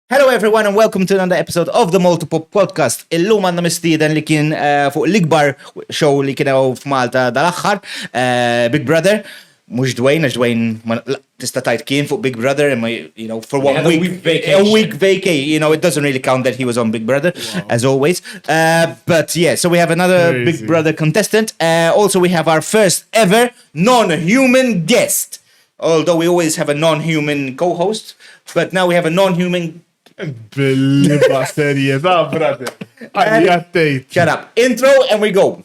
Hello everyone and welcome to another episode of the Malta Pop Podcast. Illum għandna mistieden li kien fuq l-ikbar show li kien f'Malta dal-aħħar, Big Brother. Mhux Dwayne, għax Dwayne tista' tajt kien fuq Big Brother, for 1 week, a week vacay. It doesn't really count that he was on Big Brother, as always. But yeah, so we have another Big Brother contestant. Also, we have our first ever non-human guest. Although we always have a non-human co-host, but now we have a non-human. Bil-serjetà, brother. Shut up. Intro and we go.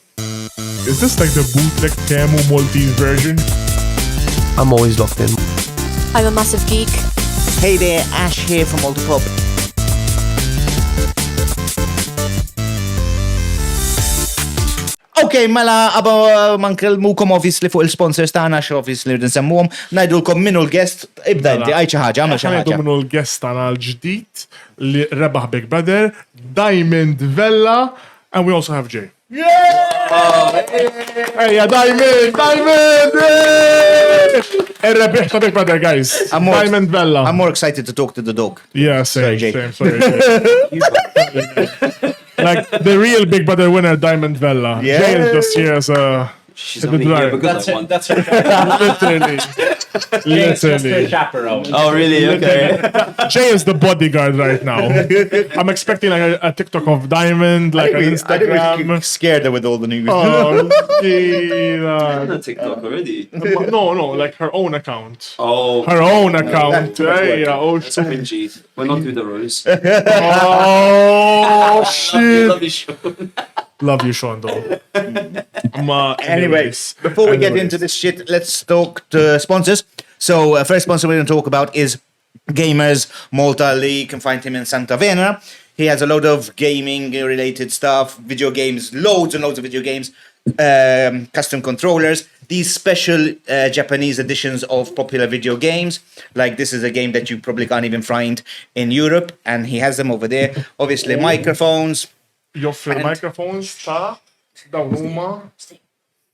Is this like the bootleg Camu Maltese version? I'm always locked in. I'm a massive geek. Hey there, Ash here from Malta Pop. Okay, mela, għaba mankellmukom obviously fuq il-sponsors tagħna għax obviously nsemmuhom, ngħidulkom minnu l-guest, ibda inti għaj xi ħaġa, għamel xi ħaġa. Minnu l-guest tagħna l-ġdid li rebaħ Big Brother, Diamond Vella, and we also have Jay. Ejja, Diamond! Il-rebbieħ ta' Big Brother, guys. Diamond Vella. I'm more excited to talk to the dog. Yeah, Sorry, Jay. Sorry, Like the real Big Brother winner, Diamond Vella. Yeah. Jay is just here as a... She's only here because I won. That's her Literally. chaperone. Oh, really? Okay. Jay is the bodyguard right now. I'm expecting like a TikTok of Diamond, like an I think Instagram. we scared her with all the news. Oh, I'm not TikTok already. no, like her own account. Oh, Her own account. Hey, oh, that's cringy. We're not with the rules. oh shit. Love you, Sean. Love you, Sean, though. Anyways, before we get into this shit, let's talk to sponsors. So, first sponsor we're going to talk about is Gamers Malta. You can find him in Santa Venera. He has a load of gaming-related stuff, video games, loads and loads of video games, custom controllers, these special Japanese editions of popular video games. Like this is a game that you probably can't even find in Europe, and he has them over there. Obviously, microphones. Joffri microphones ta' dawn huma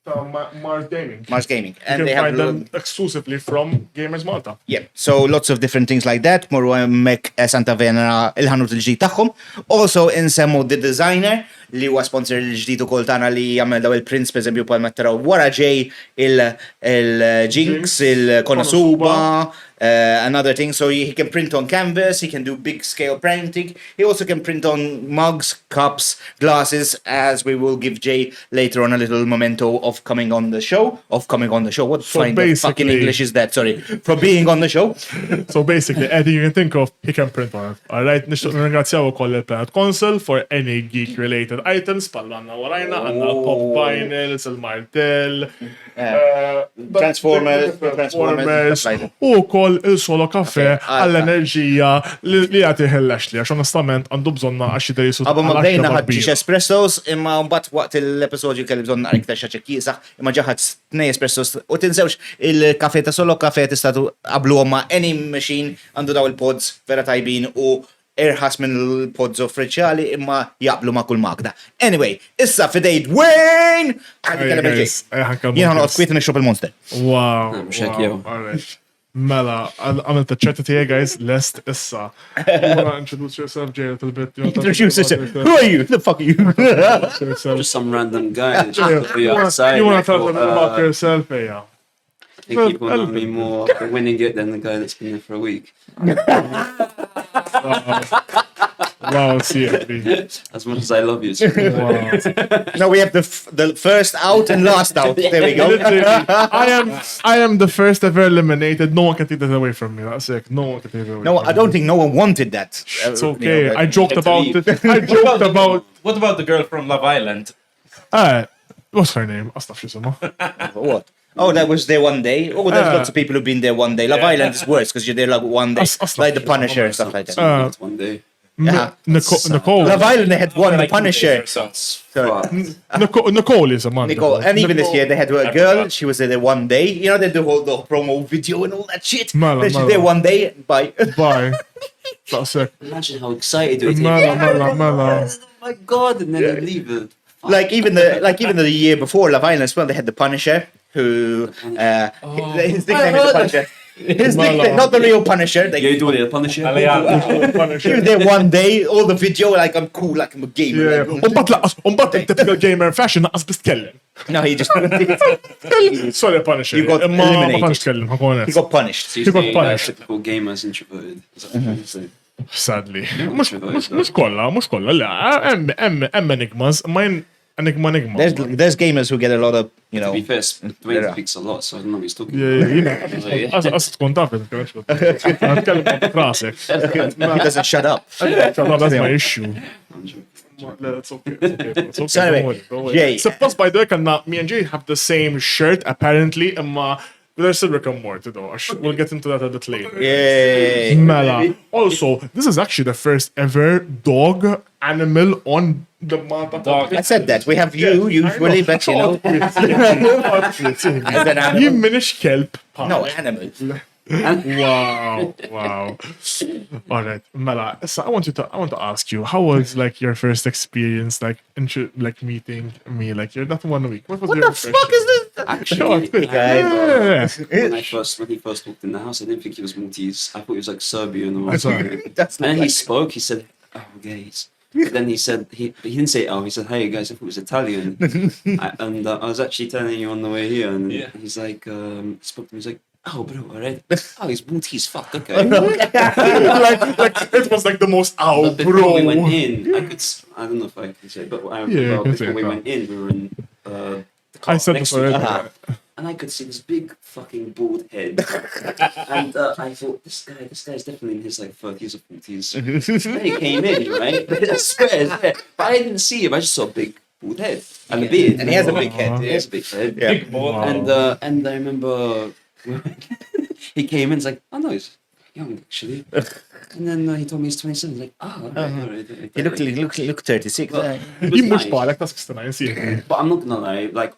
ta' Mars Gaming. Mars Gaming. And And you they can have find them exclusively from Gamers Malta. Yeah, so lots of different things like that. Morru mek Santa Venera il-ħanut il-ġdid tagħhom. Also insemmu The Designer li huwa sponsor il-ġdid ukoll tagħna li jagħmel daw il-prints pereżempju bħal ma taraw wara ġej il-Jinx, il-Konosuba, another thing. So he can print on canvas, he can do big scale printing. He also can print on mugs, cups, glasses, as we will give Jay later on a little memento of coming on the show. What kind of fucking English is that? Sorry. For being on the show. So basically, anything you can think of, he can print on it. Alright, nixtuq ringrazzjaw ukoll il-Planet Console for any geek-related items, pallu għanna warajna, għanna pop vinyls, il-martell, Transformers, u koll il-solo Caffe għall-enerġija li għati ħellex li, għax onestament għandu bżonna għax jidri jisu. Għabu ma bdejna ħadġiġ espressos, imma mbagħad waqt l-episodju kelli bżonna għalik xaċek jisax, imma ġaħat 2 espressos. U tinsewx il-kafe ta' solo Caffe tistatu qablu ma any machine għandu daw il-pods vera tajbin u irħas minn il-pods uffiċjali imma jaqblu ma' kull magda. Anyway, issa fidej Dwayne! Jien ħanqot kwiet nixrob il-Monster. Wow. Check you. Alright. Mela, għamil t-ċetta tijaj, guys, lest issa. You wanna introduce yourself, Jay, a little bit? Introduce yourself. Who are you? The fuck are you? Just some random guy that just put you outside. You wanna tell them about yourself, yeah? They keep on me more winning it than the guy that's been there for a week. Wow, seriously. As much as I love you. Wow. No, we have the first out and last out. There we go. I am the first ever eliminated. No one can take that away from me. That's it. No one can take it away. No, from I don't think no one wanted that. It's okay. I joked about it. I joked about. What about the girl from Love Island? What's her name? Astaf xisima. What? Oh, that was there one day. Oh, there's lots of people who've been there one day. Love Island is worse because you're there like one day. Like the Punisher and stuff like that. One day. Yeah. Nicole. Love Island, they had one, the Punisher. Nicole is a man. Nicole. And even this year, they had a girl. She was there one day. You know, they do the promo video and all that shit. Then she's there one day. Bye. Bye. That's it. Imagine how excited you Mela. Oh my God, and then you leave it. Like even the year before Love Island as well, they had the Punisher, who his nickname is the Punisher. His nickname, not the real Punisher. Like, You do it, Punisher. he was there one day, all the video, like I'm cool, like I'm a gamer. Like, Umbat typical gamer fashion naqas bitkellem. no, he just Sorry, Punisher. You got Ma eliminated. tantx tkellem, ħankun he honest. got punished. So you He got say, punished. typical gamers introverted. Is that what you say? Sadly. Mux kolla, le, hemm enigmas, ma enigma. There's gamers who get a lot of, you know. To be fair, Dwayne speaks a lot, so I don't know what he's talking Għas tkun taf, għatkellem krasek. He doesn't shut up. That's my issue. about. It's okay. So anyway, Jay. Supposed by the way, me and Jay have the same shirt apparently, imma there's still Rick and Morty though. We'll get into that a bit later. Yay. Mela. Also, this is actually the first ever dog animal on the Malta Dog. I said that. We have you usually, but you know. Jim minix kelb. No, animal. Wow. All right, Mela. So I want to ask you, how was like your first experience, like meeting me? Like you're not 1 week. What was What your the fuck is this? Actually, Guys. when he first walked in the house, I didn't think he was Maltese. I thought he was like Serbian or something. That's And then not he spoke. He said, "Oh, gays." But then he said he didn't say "oh." He said, "Hey guys, I thought it was Italian." I was actually telling you on the way here, and he's like, spoke to me. He's like, "Oh, bro, alright. Oh, he's Maltese. Fuck, okay." like it was like the most But before bro. we went in, I don't know if I can say, but you can say before we it. went in, we were in the car I said next this to each already. other, and I could see this big fucking bald head, and I thought this guy's definitely in his like 30s or 40s. Then he came in, right? I swear, but I didn't see him. I just saw a big bald head and a beard, And he has a big head. He has a big head. Yeah. Big ball. And I remember he came in, it's like, "Oh no, he's young actually." And then he told me he's 27. He's like, "Oh, alright." He look 36. But it was Jim mux nice. palek ta' 69 sir. But I'm not gonna lie, like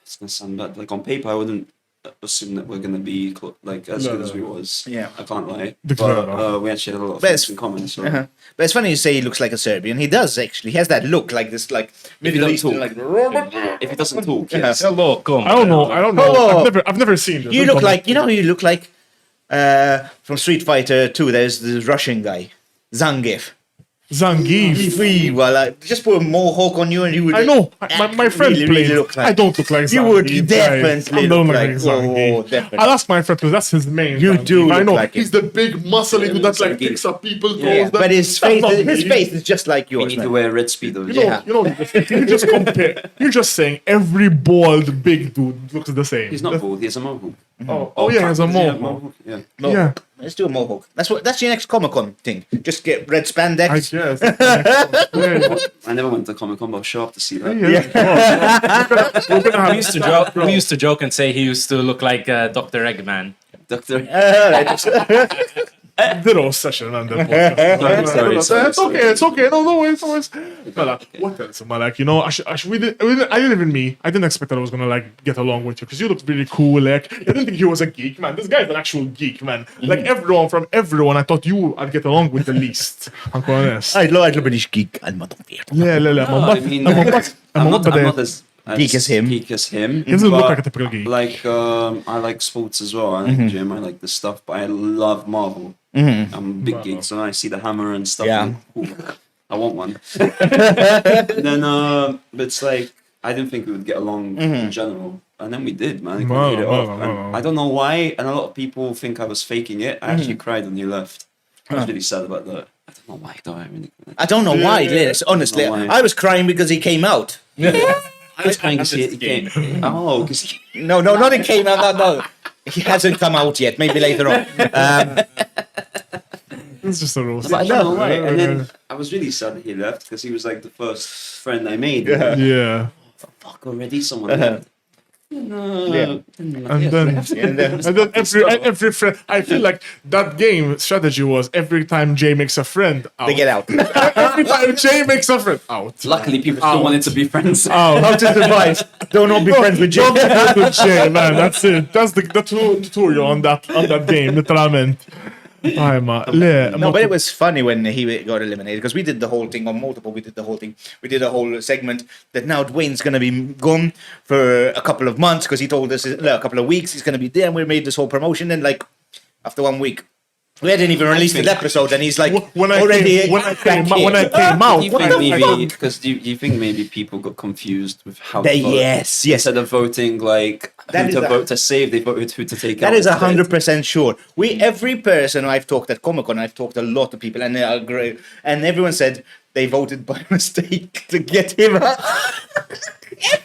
it's gonna sound bad. Like on paper, I wouldn't assume that we're gonna be like as good as we was. Yeah. I can't lie. Declare. But we actually had a lot of But things it's- in common. So But it's funny you say he looks like a Serbian. He does actually. He has that look, like this, like Middle don't Eastern, talk. like. if he doesn't talk, yes. Hello, come. I don't know. Oh. I've never seen this. You look like, you know who you look like? From Street Fighter 2, there's this Russian guy, Zangief. Zangief. Well, just put a mohawk on you and you would. I know. My friend really, played. really look like. I don't look like Zangief. You would guys. definitely I don't look look like. like Zangief. Oh, definitely. I'll ask my friend because that's his main. You Zangief. do I look know. like He's him. the big muscle dude that like picks up people. Yeah. But his face is just like We yours. need to Man. wear red speedos. You just compare. You're just saying every bald big dude looks the same. He's not bald. He has a mohawk. Oh yeah, he's a Does he have mohawk. Yeah. Yeah, Let's do a mohawk. That's your next Comic-Con thing. Just get red spandex. I guess. Yeah. I never went to Comic Con, but I was sharp to see that. We're gonna have We used to joke and say he used to look like Dr. Eggman. Doctor. Ditto session on the podcast. Sorry. It's okay. No worries. But what else? But like, you know, I didn't even me. I didn't expect that I was gonna like get along with you because you looked really cool. Like, I didn't think he was a geek, man. This guy's an actual geek, man. Like everyone, I thought I'd get along with the least. I'm honest. I'd love geek. I'm not weird. Yeah. No, I mean, I'm not as Geek as him. Geek as him. He doesn't look but, like a typical geek. Like, I like sports as well. I like the gym. I like the stuff, but I love Marvel. I'm a big geek, so when I see the hammer and stuff, Yeah. I'm, "Ooh, I want one." Then, but it's like I didn't think we would get along in general, and then we did, man. We hit it off. And I don't know why, and a lot of people think I was faking it. I actually cried when you left. I was really sad about that. I don't know why, though. I don't know why, Liz. Honestly, I don't know why. I was crying because he came out. I was trying to see it. He came. Oh, because No, not it came out. No. He hasn't come out yet. Maybe later on. It's just a roast. But I don't know why. And then I was really sad that he left because he was like the first friend I made. Yeah. Fuck, already someone left. And then every friend, I feel like that game strategy was every time Jay makes a friend out. They get out. Every time Jay makes a friend out. Luckily, people still wanted to be friends. How to survive? Do not be friends with Don't Jay. be friends with Jay, man. That's it. That's the tutorial on that game, literalment. No, but it was funny when he got eliminated because we did the whole thing on multiple. We did the whole thing. We did a whole segment that now Dwayne's going to be gone for a couple of months because he told us a couple of weeks he's going to be there, and we made this whole promotion. And like after 1 week, we hadn't even released the episode, and he's like when I came out. Do you think maybe people got confused with how to vote? Yes. Instead of voting like who to vote to save, they voted who to take out. That is 100% sure. Every person I've talked at Comic-Con, I've talked to a lot of people, and they agree, and everyone said they voted by mistake to get him out.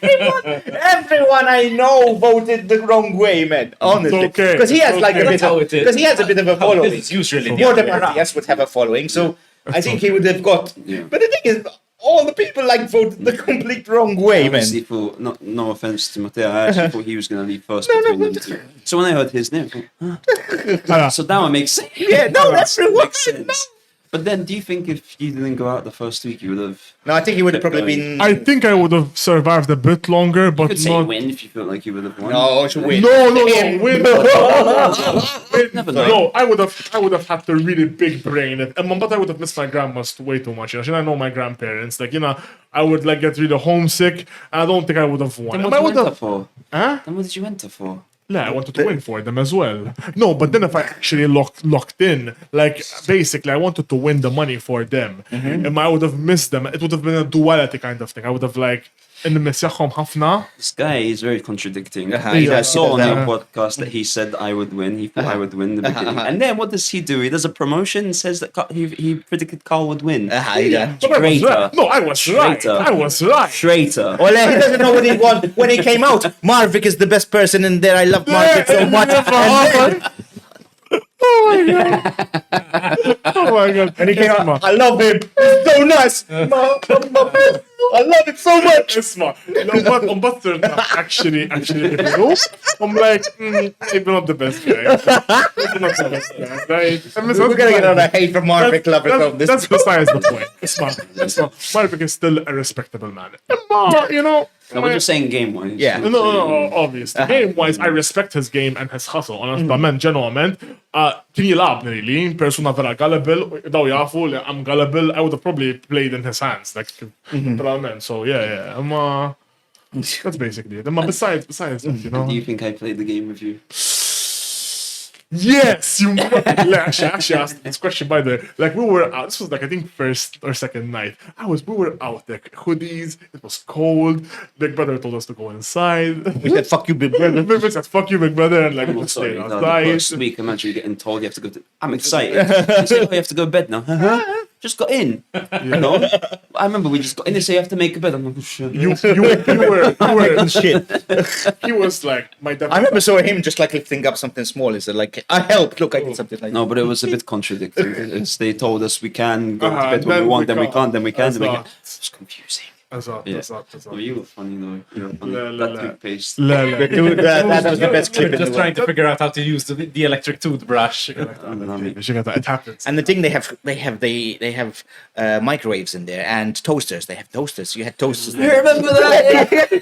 Everyone I know voted the wrong way, man. Honestly, because he has like a bit of a following. It's usually More than Matthias would have a following, so I think he would have got. Yeah. But the thing is, all the people like voted the complete wrong way, man. No offense to Matteo, I actually thought he was going to leave first between them two. So when I heard his name, I thought, so that one makes sense. Yeah, no, that's true. Makes sense. But then, do you think if you didn't go out the first week, you would have? No, I think he would have probably been. I think I would have survived a bit longer, but You could say not. win if you felt like you would have won. No, it's a win. No, win. Never know. No, I would have had to really big brain it, but I would have missed my grandma's way too much. I know my grandparents. Like I would like get really homesick. And I don't think I would have won. Then what did you enter for? Huh? Then what did you enter for? Yeah, I wanted to win for them as well. No, but then if I actually locked in, like basically I wanted to win the money for them. And I would have missed them. It would have been a duality kind of thing. I would have like in the ħafna. This guy is very contradicting. He I does, saw on he your does. podcast that he said I would win. He thought I would win in the beginning. And then what does he do? He does a promotion and says that he predicted Carl would win. Yeah. But I was Traitor. right. No, I was right. Traitor. I was right. Traitor. Well, he doesn't know what he won when he came out. Marvick is the best person in there. I love Marvick so much. Oh my god. And he came out. I love him. He's so nice. I love it so much. Isma, on but they're not actually I'm like, maybe not the best guy. Maybe not the best guy, right? We're gonna get on a hate from Marvick lovers of this. That's besides the point. Isma, Marvick is still a respectable man. No, we're just saying game-wise. Yeah. No, obviously. Game-wise, I respect his game and his hustle. Honestament, genuinament. Kien jilabni li, persona vera gullible, daw jafu li I'm gullible, I would have probably played in his hands. Like, so yeah. That's basically it. Besides, Do you think I played the game with you? Yes, you actually asked this question by the way. Like we were out. This was like I think first or second night. We were out like hoodies. It was cold. Big Brother told us to go inside. We said, fuck you, Big Brother. We said, fuck you, Big Brother, and like we Sorry, stayed no, outside. the first week I'm actually getting told you have to go to. I'm excited. You say, you have to go to bed now. Just got in. No, I remember we just got in. They say you have to make a bed. I'm like, oh, shit. You were Shit. he was like my dad. I remember saw him just like lifting up something small. Is like I helped. Look, I did something like. No, but it was a bit contradictory. They told us we can go to bed when then we want, we then we can't. can't, then we can, then we That's can. It's confusing. That's up. No, you were funny though. You were funny. La, That la. toothpaste. Dude, that was the best clip in the Just world. trying to figure out how to use the electric toothbrush. It happens. And the thing they have microwaves in there and toasters. They have toasters. You had toasters. You remember that?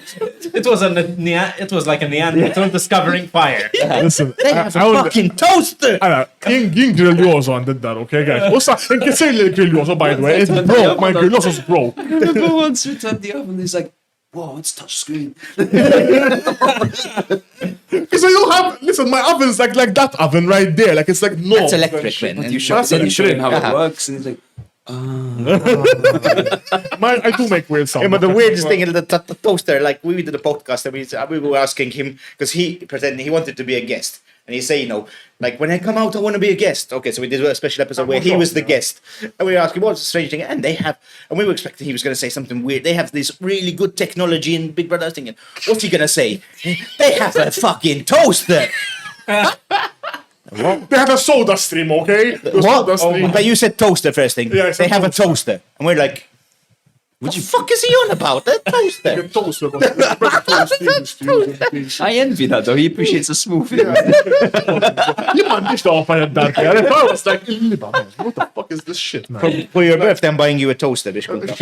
It was like a Neanderthal discovering fire. Listen, They have a fucking toaster. Jien grilljoso did that, okay guys? Ussa, inke sejli l-grilljoso, by the way, it's broke, my grilljoso's broke. I remember once we turned the oven, he's like, whoa, it's touchscreen. Because I don't have, listen, my oven's like that oven right there, like it's like, no. That's electric, man. But you show him how it works, and he's like, I do make weird sounds. Yeah, but the weirdest thing is the toaster. Like we did a podcast and we were asking him because he pretended he wanted to be a guest, and he say, like when I come out, I want to be a guest. Okay, so we did a special episode where he was the guest, and we were asking what's the strange thing, and we were expecting he was going to say something weird. They have this really good technology in Big Brother. I was thinking, what's he going to say? They have a fucking toaster. They have a soda stream, okay? What? But you said toaster first thing. Yeah, I said they have a toaster, and we're like, What the fuck is he on about? That toaster. Get toast with us. I envy that though. He appreciates a smoothie. You managed to offer that. I was like, what the fuck is this shit, man? For your birthday, I'm buying you a toaster. Biex kun taf.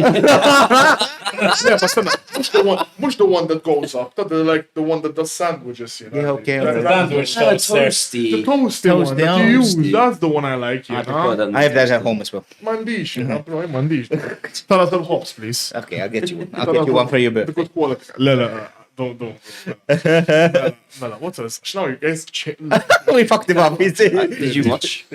Yeah, but still, much the one that goes up. That like the one that does sandwiches, you know. Yeah, okay. Like, Sandwich toaster. the Toasty. toasty one that you use. That's the one I like, you I prefer know. that. I have that at home as well. Mandish, you know. Mandish. Tell us the hops, please. Okay, I'll get you one. I'll get you one for your The birthday. good quality. Don't. Mela, what's this? Now you guys We fucked him up. Did you watch?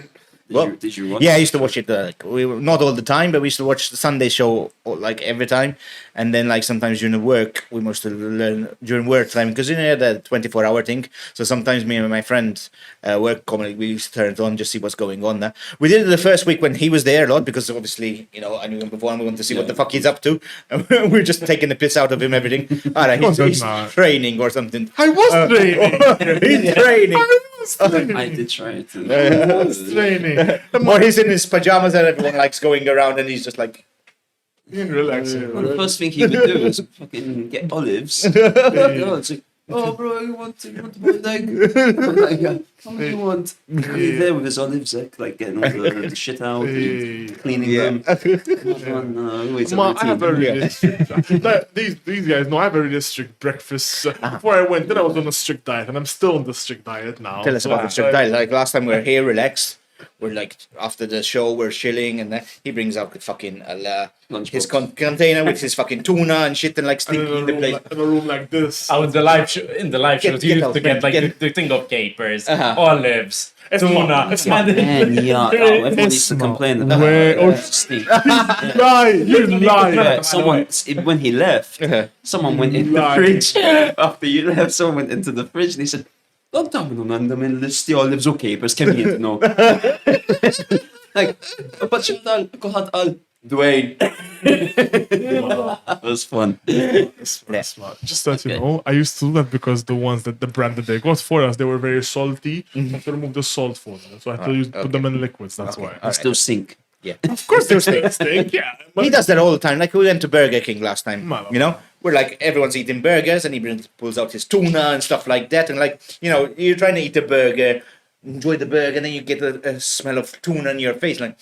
What? Did you watch? Yeah, I used to watch it. Not all the time, but we used to watch the Sunday show like every time. And then like sometimes during work, we must learn during work time because you know the 24-hour thing. So sometimes me and my friend work comedy, we used to turn it on just see what's going on there. We did it the first week when he was there a lot because obviously I knew him before and we wanted to see what the fuck he's up to. And we were just taking the piss out of him, everything. All right, he's training or something. I was training. He's training. I did try it. I was training. Or he's in his pajamas and everyone likes going around and he's just like, Relaxing. Well, the first thing he would do is fucking get olives. It's like, oh, bro, you want to buy an egg? I'm like, yeah, what do you want? He's there with his olives, like getting all the shit out, and cleaning them. Always I have a really strict, like, these guys know I have a really strict breakfast. Before I went, then I was on a strict diet, and I'm still on the strict diet now. tell us about the strict diet. Like last time we were here, relaxed. We're like after the show, we're chilling, and then he brings out the fucking his container with his fucking tuna and shit, and like sneaking in the place. In a room like this. In the live shows, you used to get like the thing of capers, olives, tuna. Everyone used to complain that You lie. someone when he left, someone went in the fridge after you left. Someone went into the fridge and he said, "Don't tell me no, man. Listi olives o capers kemm jien no." Like, but kulħadd qal Dwayne. It was fun. Smart. Just that you know, I used to do that because the ones that the brand that they got for us, they were very salty. I had to remove the salt for them, so I had to put them in liquids. That's why. I still sink. Yeah, Of course, they're stink. Yeah. he does that all the time. Like we went to Burger King last time. Malo. You know, we're like everyone's eating burgers, and he pulls out his tuna and stuff like that, and like you're trying to eat a burger, enjoy the burger, and then you get a smell of tuna in your face, like.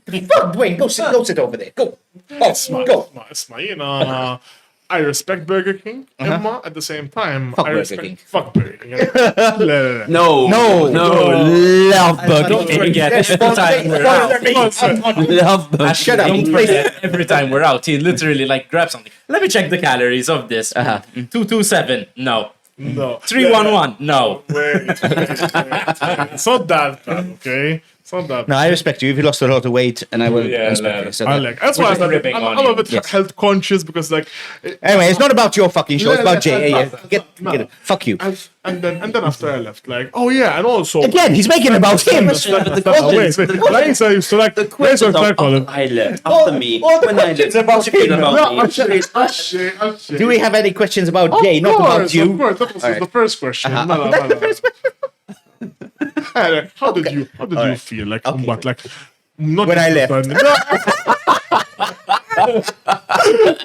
Fuck, Dwayne, go sit over there. Go. Oh, Smart. go. Smart. I respect Burger King, Imma, at the same time. Fuck I Burger respect King. Fuck Burger King. No. Love Burger King. Again, every time we're out. Love Burger Shut up. Don't forget, every time we're out, he literally like grabs something. Let me check the calories of this. 227. No. No. 311. No. Wait. It's not that bad, okay? It's not that bad. No, I respect you. If you lost a lot of weight, and I will Yeah, respect no. you. So I like. That's why just ripping I'm on a you. bit health conscious because like. anyway, it's not about your fucking show. It's about Jay. Yeah, Get it. Fuck you. And then after I left, like, oh yeah, and also. Again, he's making it about him. The questions Like I used to like. the questions I left after me when I left. about Talking him. about me. Do we have any questions about Jay? Not about you. Of course, that was the first question. How did you feel like what like not When I just left.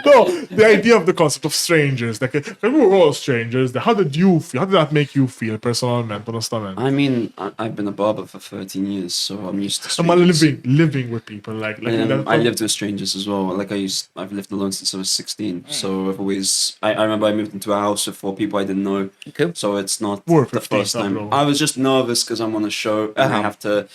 no, the idea of the concept of strangers, like we were all strangers. How did you feel? How did that make you feel personalmente, honestamente? I mean, I've been a barber for 13 years, so I'm used to So I'm strangers. living with people like I lived with strangers as well. Like I've lived alone since I was 16. So I've always, I remember I moved into a house with 4 people I didn't know. Cool. So it's not We're the 15, first time. bro. I was just nervous because I'm on a show and I have to.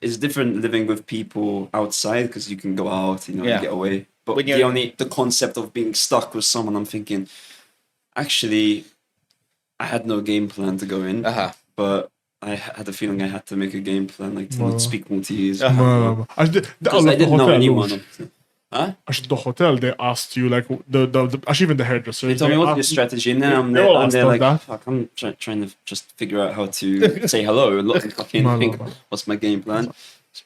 It's different living with people outside because you can go out, and get away. But When you're- the concept of being stuck with someone, I'm thinking, actually, I had no game plan to go in, but I had a feeling I had to make a game plan, like to not speak Maltese. Because I didn't know anyone. Actually, the hotel, they asked you like actually even the hairdresser. They told me what's your asked- strategy, and then I'm They all there, asked they're us like, that. fuck, I'm trying to just figure out how to say hello and fucking No. think what's my game plan.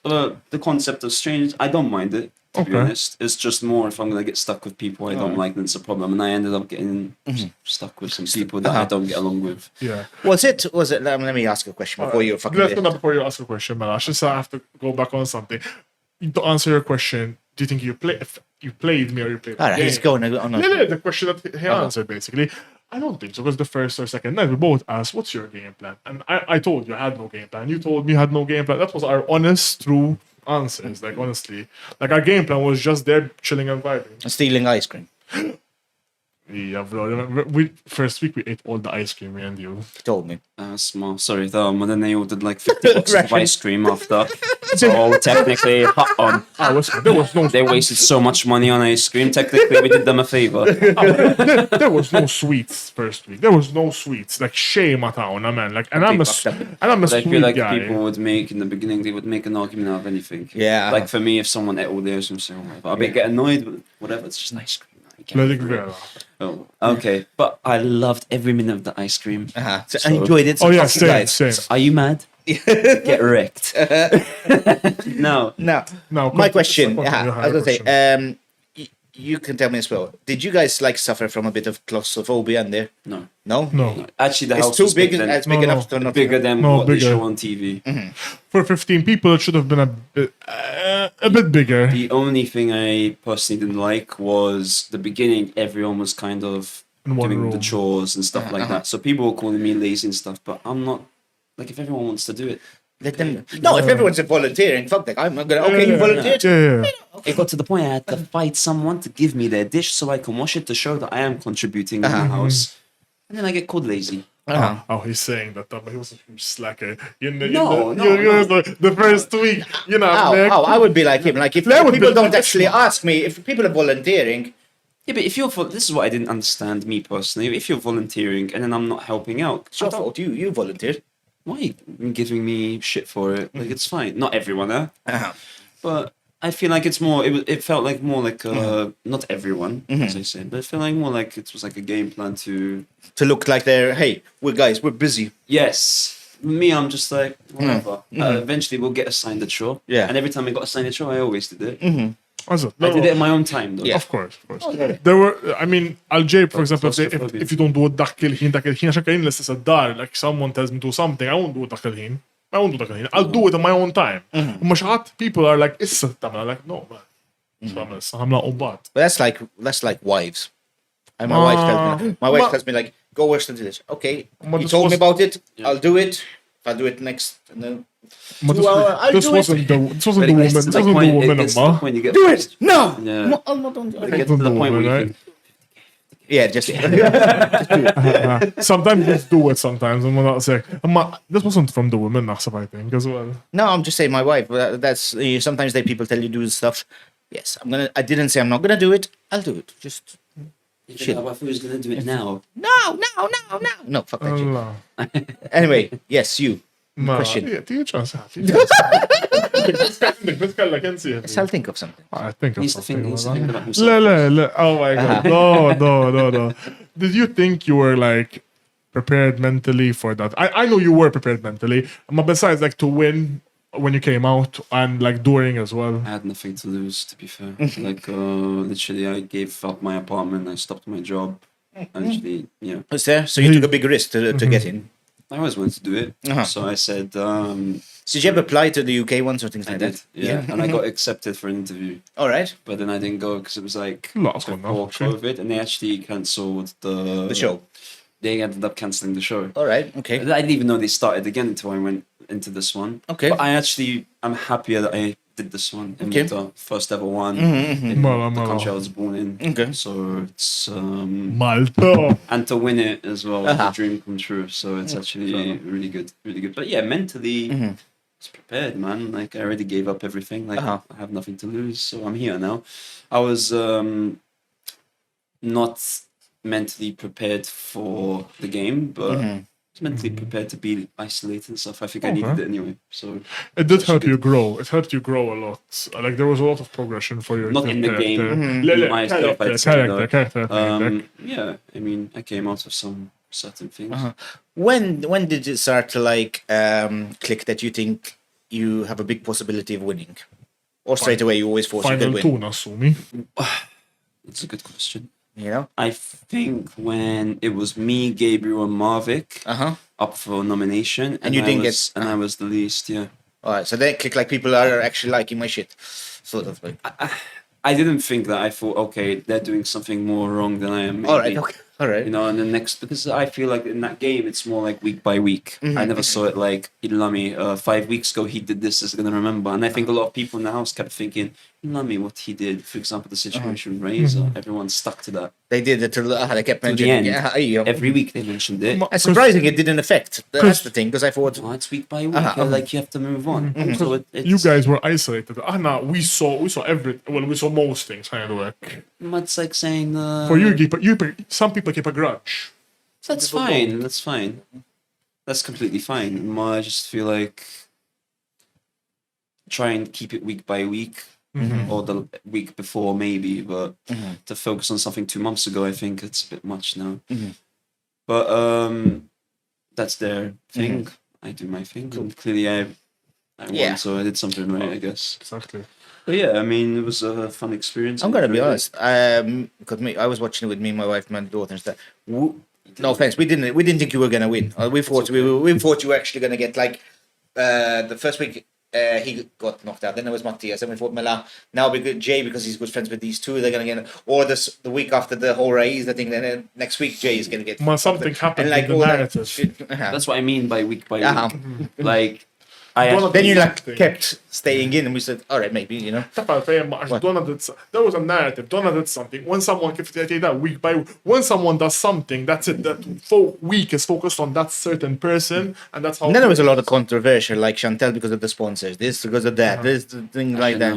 But the concept of strangers, I don't mind it, to be Okay. honest. It's just more if I'm going to get stuck with people I don't like, then it's a problem. And I ended up getting stuck with some people that I don't get along with. Yeah. Was it? Let me ask you a question before you fucking. Let's go before you ask a question, Mel. I just have to go back on something. To answer your question, do you think you play? you played me or you played the All right, game. he's going on. Yeah, the question that he answered basically. I don't think so, because the first or second night we both asked, "What's your game plan?" And I told you I had no game plan. You told me you had no game plan. That was our honest, true answers. Like honestly, like our game plan was just there, chilling and vibing. Stealing ice cream. Yeah, bro. First week we ate all the ice cream, me and you. He told me. Small. Sorry, though. And then they ordered like 50 boxes of ice cream after. So technically, There was no. they wasted so much money on ice cream. Technically, we did them a favor. There was no sweets first week. There was no sweets. Like shame at town, man. Like, and I'm a But I sweet feel like guy. people would make in the beginning. They would make an argument out of anything. Yeah. Like for me, if someone ate all theirs, I'm saying, I'll get annoyed, but whatever. It's just ice cream. You can't Bloody do it. Vella. Oh, okay. But I loved every minute of the ice cream. So I So- enjoyed it. So Oh yeah, fuck you guys. same. Are you mad? Get wrecked. No. Now, No, my continue, question. continue, I was gonna say, you can tell me as well. Did you guys like suffer from a bit of claustrophobia in there? No. No. No. Actually, the It's house too was big. big then. It's big No, enough no. to not. Bigger than No, what they bigger. show on TV. For 15 people, it should have been a bit bigger. The only thing I personally didn't like was the beginning. Everyone was kind of In one doing the room. chores and stuff like that. So people were calling me lazy and stuff, but I'm not. Like, if everyone wants to do it. Let them. No, if everyone's volunteering, fuck that. I'm not gonna. Okay, you volunteered. Yeah. It got to the point I had to fight someone to give me their dish so I can wash it to show that I am contributing in the house. And then I get called lazy. Oh, he's saying that, but he was a huge slacker. No. The first week, you know. I would be like him. Like if That would people be don't like actually ask me, if people are volunteering, Yeah, but if you're this is what I didn't understand, me personally. If you're volunteering and then I'm not helping out, it's your fault. You volunteered. why are you giving me shit for it? Like, it's fine. Not everyone, but I feel like it's more. It felt like more like not everyone, as I said, but it felt like more like it was like a game plan to. To look like they're, hey, we're busy. Yes. Me, I'm just like whatever. Eventually, we'll get assigned a chore. Yeah. And every time I got assigned a chore, I always did it. Was it? I did it in my own time, though. Yeah. Of course. There were, I mean, Al-Jay, for example, claustrophobia. if you don't do it dak il-ħin, għaxa kain l-istess għad-dar, like someone tells me to do something, I won't do it dak il-ħin. I won't do dak il-ħin. I'll do it in my own time. Ma xaħat, people are like, issa tamla, like, no, man. So I'm not ubat. But that's like wives. And my wife tells me like, go wash the dishes. Okay, But you this told me was- about it. I'll do it. If I do it next, and then Ma I'll this do wasn't it. the woman, It's this to the wasn't the point- woman, it's to the ma. point you get do it. No, Yeah. no, I'll not do It it. gets to the point where you Right? think, Yeah, just Sometimes you just do it sometimes, and we're not saying, this wasn't from the women, naħseb, I think, as well. no. I'm just saying my wife. That's sometimes people tell you do stuff. Yes, I didn't say I'm not gonna do it. I'll do it. Just you think, oh, I thought he was going to do it now. no. Fuck that shit. Allah. Anyway, yes, you. Ma, Question. Tija ċans, Nitkellek, insi. Yes, I'll think of something. I think of He needs to think, something. he needs to think about himself. Le. Oh my god. No. Did you think you were like prepared mentally for that? I know you were prepared mentally, but besides like to win when you came out and like during as well. I had nothing to lose, to be fair. Like, literally, I gave up my apartment, I stopped my job. I literally, yeah. Was there? So you took a big risk to get in. I always wanted to do it. Uh-huh. So I said, Did you ever apply to the UK ones or things I like did, that? yeah. And I got accepted for an interview. All right. But then I didn't go because it was like Lots going on, before actually. COVID, and they actually cancelled The show. They ended up cancelling the show. All right. Okay. I didn't even know they started again until I went into this one. Okay. But I'm happier that I did this one. In Okay. Malta, first ever one in Mala. the country I was born in. Okay. So it's Malta. and to win it as well was Uh-huh. a dream come true. So it's actually really good. But yeah, mentally, it's prepared, man. Like I already gave up everything. Like Uh-huh. I have nothing to lose, so I'm here now. I was not mentally prepared for the game, but I was mentally prepared to be isolated and stuff. I think I needed it anyway. So It did help you grow. It helped you grow a lot. Like there was a lot of progression for your Not in the character. game. Le- Myself, I'd say, though. character. yeah, I mean, I came out of some certain things. When did it start to like click that you think you have a big possibility of winning, or straight away you always thought you Final could two, win? assumi. It's a good question. You know. I think when it was me, Gabriel, and Marvick up for nomination, And you didn't get, and I was the least. Yeah, All right. So then click like people are actually liking my shit, sort of like. I didn't think that. I thought, okay, they're doing something more wrong than I am. Maybe. All right, okay. All right. You know, and the next, because I feel like in that game, it's more like week by week. I never saw it like, 5 weeks ago, he did this, is going to remember. And I think a lot of people in the house kept thinking, what he did. For example, the situation with Razor, everyone stuck to that. They did it they kept To the mentioning end. it. Every week they mentioned it. It's surprising it didn't affect. That's the thing, because I thought... Oh, it's week by week. Like, you have to move on. So it's, You guys were isolated. We saw most things, kind of like. It's like saying... For you, some people keep a grudge. That's fine. That's fine. That's completely fine. I just feel like try and keep it week by week, or the week before maybe. But to focus on something 2 months ago, I think it's a bit much now. But that's their thing. I do my thing. And clearly, I won, so I did something right, I guess. Exactly. But yeah, I mean, it was a fun experience. I'm gonna be honest. Because I was watching it with me, my wife, my daughter, and stuff. No offense, we didn't think you were gonna win. We thought you were actually gonna get like the first week. He got knocked out. Then there was Matthias. Then we thought Mela. Now Jay, because he's good friends with these two, they're gonna get. Or the week after the whole race, I think. Then next week Jay is gonna get. Something happened and like in the narrative. That's what I mean by week by week. Like. Then you kept staying in, and we said, "All right, maybe you know." There was a narrative. Donna did something. When someone week by week, when someone does something, that's it. That week is focused on that certain person, and that's how. And then there was a lot of controversial, like Chantel because of the sponsors, this because of that, this thing like that.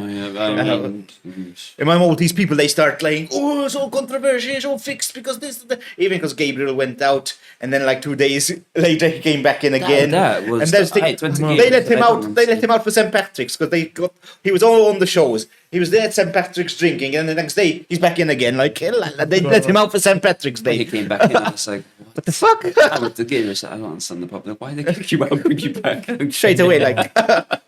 In my Maltese people, they start playing. Oh, so controversial, so fixed because this, even because Gabriel went out, and then like 2 days later he came back in again. That was and there's they let him out. They let him out for St. Patrick's because he was all on the shows. He was there at St. Patrick's drinking, and the next day he's back in again. Like they let him out for St. Patrick's Day. He came back in. I was like, what the fuck? I looked at the game. I said, I don't understand the public. Why they kick you out and bring you back? Straight away, like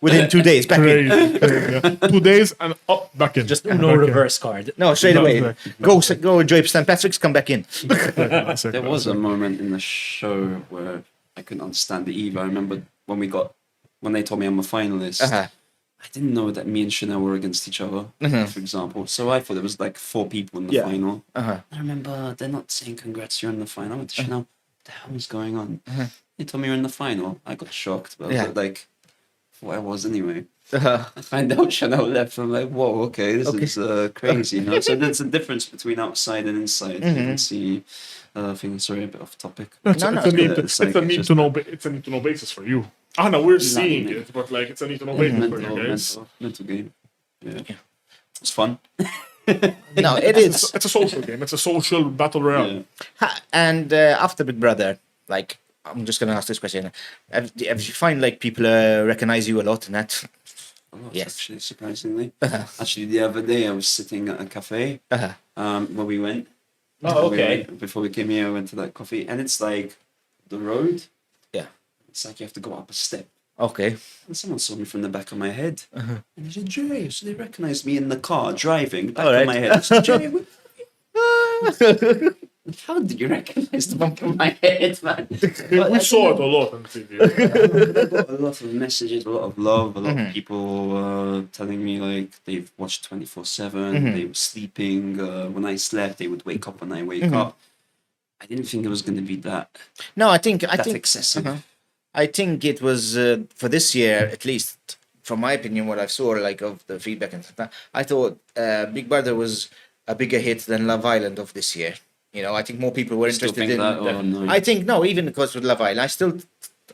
within 2 days, back in. Yeah. 2 days and up back in. Just no reverse card. No, straight away. Go enjoy St. Patrick's. Come back in. There was a moment in the show where I couldn't understand it either. I remember when they told me I'm a finalist. I didn't know that me and Chanel were against each other, for example. So I thought there was like 4 people in the final. I remember they're not saying congrats, you're in the final. I went to Chanel, what the hell is going on? They told me you're in the final. I got shocked, but I was like, what I was anyway. I find out Chanel left. I'm like, whoa, okay, this is crazy. You know? So there's a difference between outside and inside. You can see. I think sorry, a bit off topipe. It's a need to know basis for you. No, we're seeing it, but like it's a need to know basis for you guys. Mental game. Yeah. It's fun. No, it is. It's a social game. It's a social battle royale. And after Big Brother, like I'm just gonna ask this question: have you find like people recognize you a lot in that? Yes, actually, surprisingly. Actually, the other day I was sitting at a cafe where we went. Oh, okay. Before we came here, I went to that coffee, and it's like the road. Yeah. It's like you have to go up a step. Okay. And someone saw me from the back of my head. And they said, Jay. So they recognized me in the car driving back of my head. I said, Jay, how did you recognize the back of my head, man? We saw it a lot on TV. I got a lot of messages, a lot of love, a lot of people telling me like they've watched 24/7, they were sleeping. When I slept, they would wake up when I wake up. I didn't think it was going to be that. No, I think excessive. I think it was for this year, at least from my opinion, what I saw like of the feedback and stuff. I thought Big Brother was a bigger hit than Love Island of this year. You know, I think more people were interested in that. No. I think no, even because with Love Island,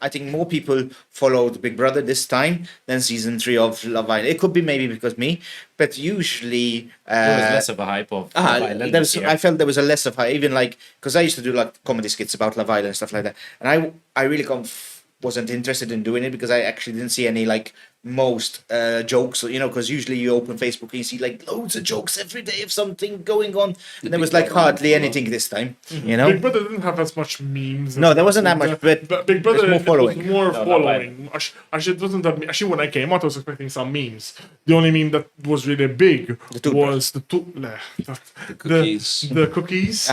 I think more people followed Big Brother this time than season 3 of Love Island. It could be maybe because me, but usually there was less of a hype of Love Island. I felt there was a less of a even like because I used to do like comedy skits about Love Island and stuff like that, and I really wasn't interested in doing it because I actually didn't see any like most jokes, you know, because usually you open Facebook and you see like loads of jokes every day of something going on, and there was like hardly anything this time, you know. Big Brother didn't have as much memes. No, there wasn't that much, but Big Brother more following. Was more following. Actually, it wasn't that. Actually, when I came out, I was expecting some memes. The only meme that was really big was the cookies. The cookies.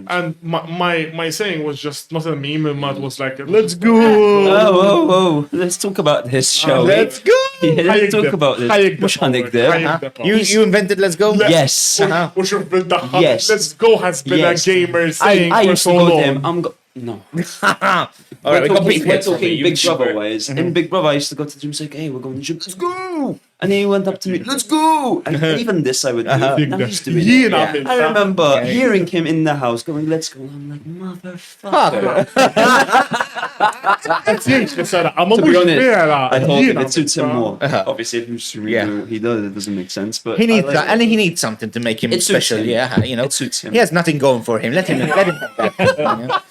And my saying was just not a meme. It was like, let's go. Whoa. Let's talk about this, shall we? Let's go. Yeah, let's talk about this. Mux ħanikdeb. You invented Let's Go? Yes. Mux bil-daħħa. Yes. Let's go has been a gamer saying I for used to so go to him. long. No. All right, we got We're beat. talking Big Brother ways. In Big Brother, I used to go to the gym and say, hey, we're going to the gym. Let's go. And he went up to me, let's go. And even this I would do. Now he's doing it. Yeah. I remember hearing him in the house going, let's go. And I'm like, motherfucker. To be honest, I thought if it suits him more. Obviously, if he does, it doesn't make sense. But He needs that, and he needs something to make him It suits special. him. Yeah, you know, It suits him. He has nothing going for him. Let him have that.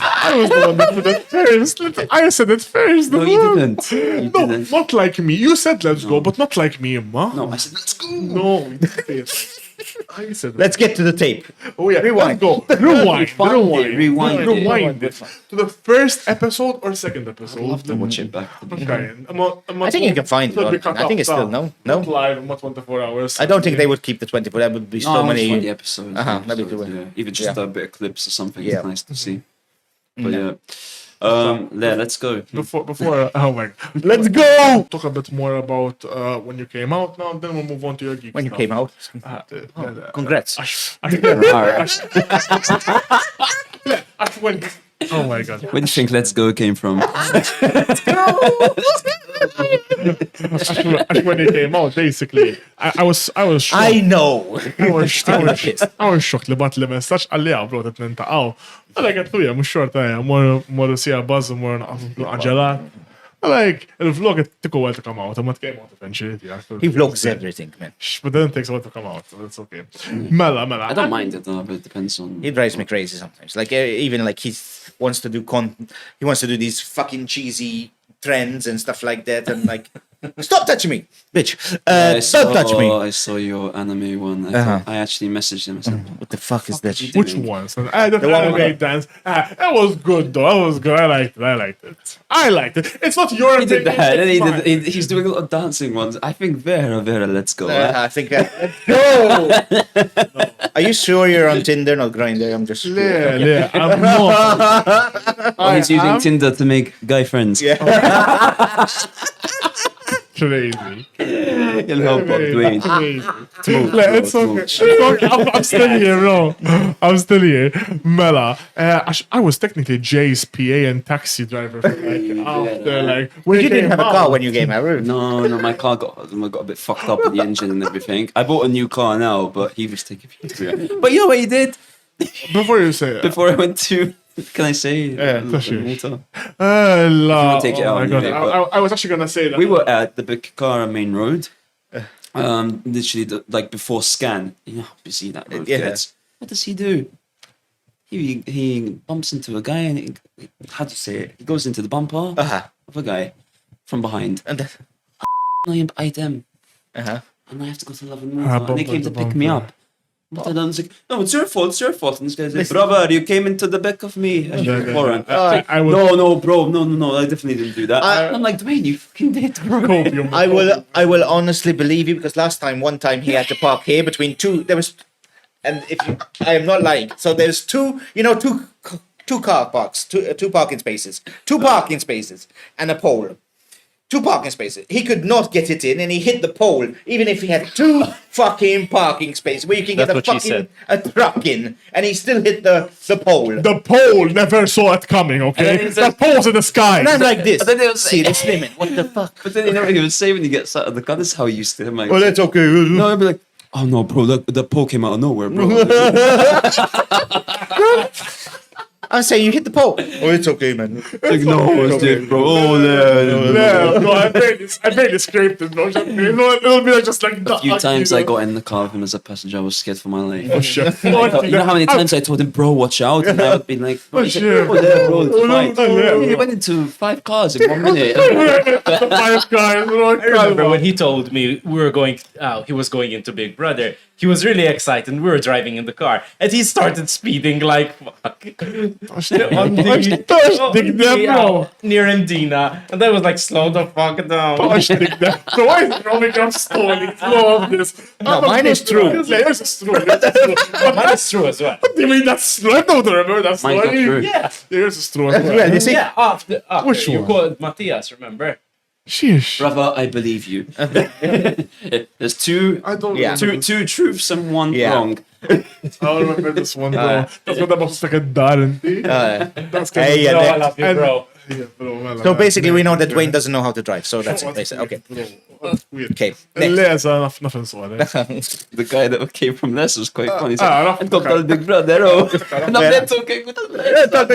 I was the one that put it first. I said it first. No, you didn't. You No, didn't. not like me. You said let's go, but not like me, Imma. No, I said, let's go. No, you didn't say it like I said it. Let's get to the tape. Oh yeah, Rewind. Let's go. Rewind. Rewind. To the first episode or second episode. I'll have to watch it back. Okay. I think you can find it. I think it's still no. Not live, not 24 hours. I don't think they would keep the 24. That would be so No, many. 20 episodes. Maybe do it. Yeah. Even just a bit of clips or something. Yeah. It's nice to see. But yeah. Let's go. Before, oh my God. Let's go! Talk a bit more about when you came out now, then we'll move on to your geek When you stuff. came out. Congrats. Oh my God. Where do you think Let's Go came from? When he came out, basically, I was shocked. I know. I was shocked li bat li messaċ għalli għabru ta' t-nintaqaw. Għalek għattuja, mux xorta għja, morru sija bazz, morru għagġalat. Like, il-vlog tiku għal to come out, but it came out eventually. He vlogs everything, man. But then it takes a while to come out, so it's okay. Mela. I don't mind it though, but it depends on... He drives me crazy sometimes. Like even like he wants to do he wants to do these fucking cheesy trends and stuff like that, and like, stop touching me, bitch. Don't touch me. I saw your anime one. I actually messaged him. I said, What the fuck is that? Which ones? The anime dance. That was good though. That was good. I liked it. It's not your he did opinion, that. it's And fine. he's doing a lot of dancing ones. I think Vera, let's go. I think. No. Are you sure you're on Tinder, not Grindr? I'm just. Yeah, I'm not. Oh, he's using Tinder to make guy friends. Yeah. Crazy. Il-ħobb, Dwayne. It's okay. I'm still here, bro. I'm still here. Mela, I was technically Jay's PA and taxi driver for after when You didn't have a car when you came out. No, my car got a bit fucked up with the engine and everything. I bought a new car now, but he was taking me through it. But you know what he did? Before you say it. Before I went to... Can I say? Yeah, that's sure. Malta? Take it oh out my God. anyway, but- I was actually gonna say that. We were at the big car on Main Road. Literally, like before Scan. You know how busy that road Yeah. gets. What does he do? He bumps into a guy and how do you say it? He goes into the bumper of a guy from behind. And I bite him. And I have to go to Love and Malta. And they came to pick me up. But I don't like, no, it's your fault. And this guy's like, brother, you came into the back of me. Warren. I would No, bro, no, I definitely didn't do that. I'm like, Dwayne, you fucking did, bro. cope you. I will honestly believe you because one time he had to park here between two. There was, and I am not lying. So there's two car parks, two parking spaces, and a pole. 2 parking spaces. He could not get it in, and he hit the pole, even if he had 2 fucking parking spaces where you can get a truck in, and he still hit the pole. The pole never saw it coming, okay? That pole's in the sky. And I'm like this. But then they was See this limit. What the fuck? But then you know what he would say when he gets out of the car? This is how he used to him. Like, Well, that's okay. no, I'd be like, oh no, bro, the pole came out of nowhere, bro. I'm saying you hit the pole. Oh, it's okay, man. Like, no, it's okay, bro. Oh, No, I barely scraped it, bro. It'll be like just like that. A few times I got in the car with him as a passenger, I was scared for my life. Oh, shit. You know how many times I told him, bro, watch out? And I would be like, Oh, he's like, shit. oh, there, bro, it's fine. yeah, He went into 5 cars in 1 minute. The 5 guys, bro. I remember when he told me he was going into Big Brother. He was really excited. We were driving in the car, and he started speeding like fuck near Indina, and I was like, "Slow the fuck down." So why is it only come slowly? Slow of this. No, mine is true. Yours is true. Mine is true as well. What do you mean that's slow? I don't remember that's Mine's not true. Yeah. Yours is true. Well, you see, Yeah, after Which you one? called Matthias, remember? Sheesh. Brother, I believe you. There's two, I don't Yeah. remember. two truths and one Yeah. wrong. I remember this one, bro. That's what I'm supposed to guarantee. That's kind Hey, of Bro, yeah, I love you, bro. yeah, bro. Well, So basically, we know that Dwayne doesn't know how to drive, so that's it. Basically. Okay. Weird. Okay. Next. Lez, nothing so. The guy that came from Les was quite funny. He said, rough and got guy. the Big Brother, oh. And I'm Yeah. there talking with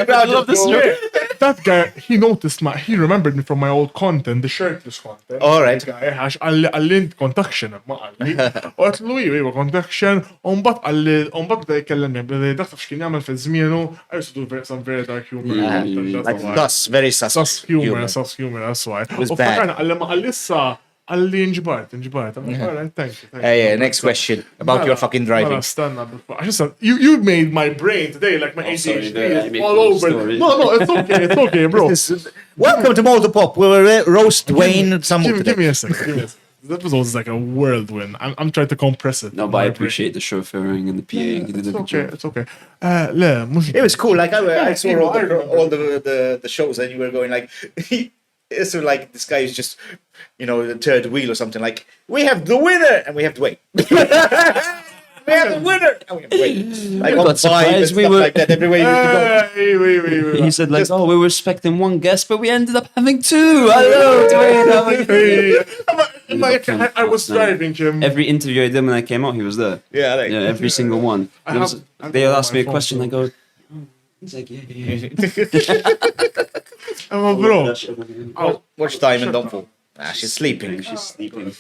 I love this joke. That guy, he noticed he remembered me from my old content, the shirtless content. All right. Għax għallint contaction, ma għalli. U għatlu iwa contaction, unbat da jkellemni, bada dak xkien jgħamil fil-zmienu, I used to do some very dark humor. Like sus, very sus. Sus humor, that's why. was U bad. fakkarna għalli ma għallissa għalli nġibart. Alright, thank you. Hey, next question about your fucking driving. Stanna, you made my brain today, like my sorry, ADHD I is make all long over. stories. No, it's okay, bro. Welcome to Malta Pop. We will roast Dwayne some more Give today. me a second. That was always like a whirlwind. I'm trying to compress it. No, but I appreciate the chauffeuring and the PA. You did a good job. It's okay. Le, mux. It was cool. Like I saw all the shows, and you were going like, it's sort of like this guy is just, the third wheel or something. Like we have the winner, and we have to wait. We have the winner, and we have to wait. Like on got five and surprised. stuff We were- like that. Everywhere you used to go. Wait. He said like, oh, we were expecting one guest, but we ended up having two. Hello, Dwayne. How are you? I was driving him. Every interview I did when I came out, he was there. Yeah, like, Yeah, every single one. I have- They I have asked me my a phone, question. so- I go, he's like, yeah. Bro. watch time and don't fall. She's sleeping. She's sleeping.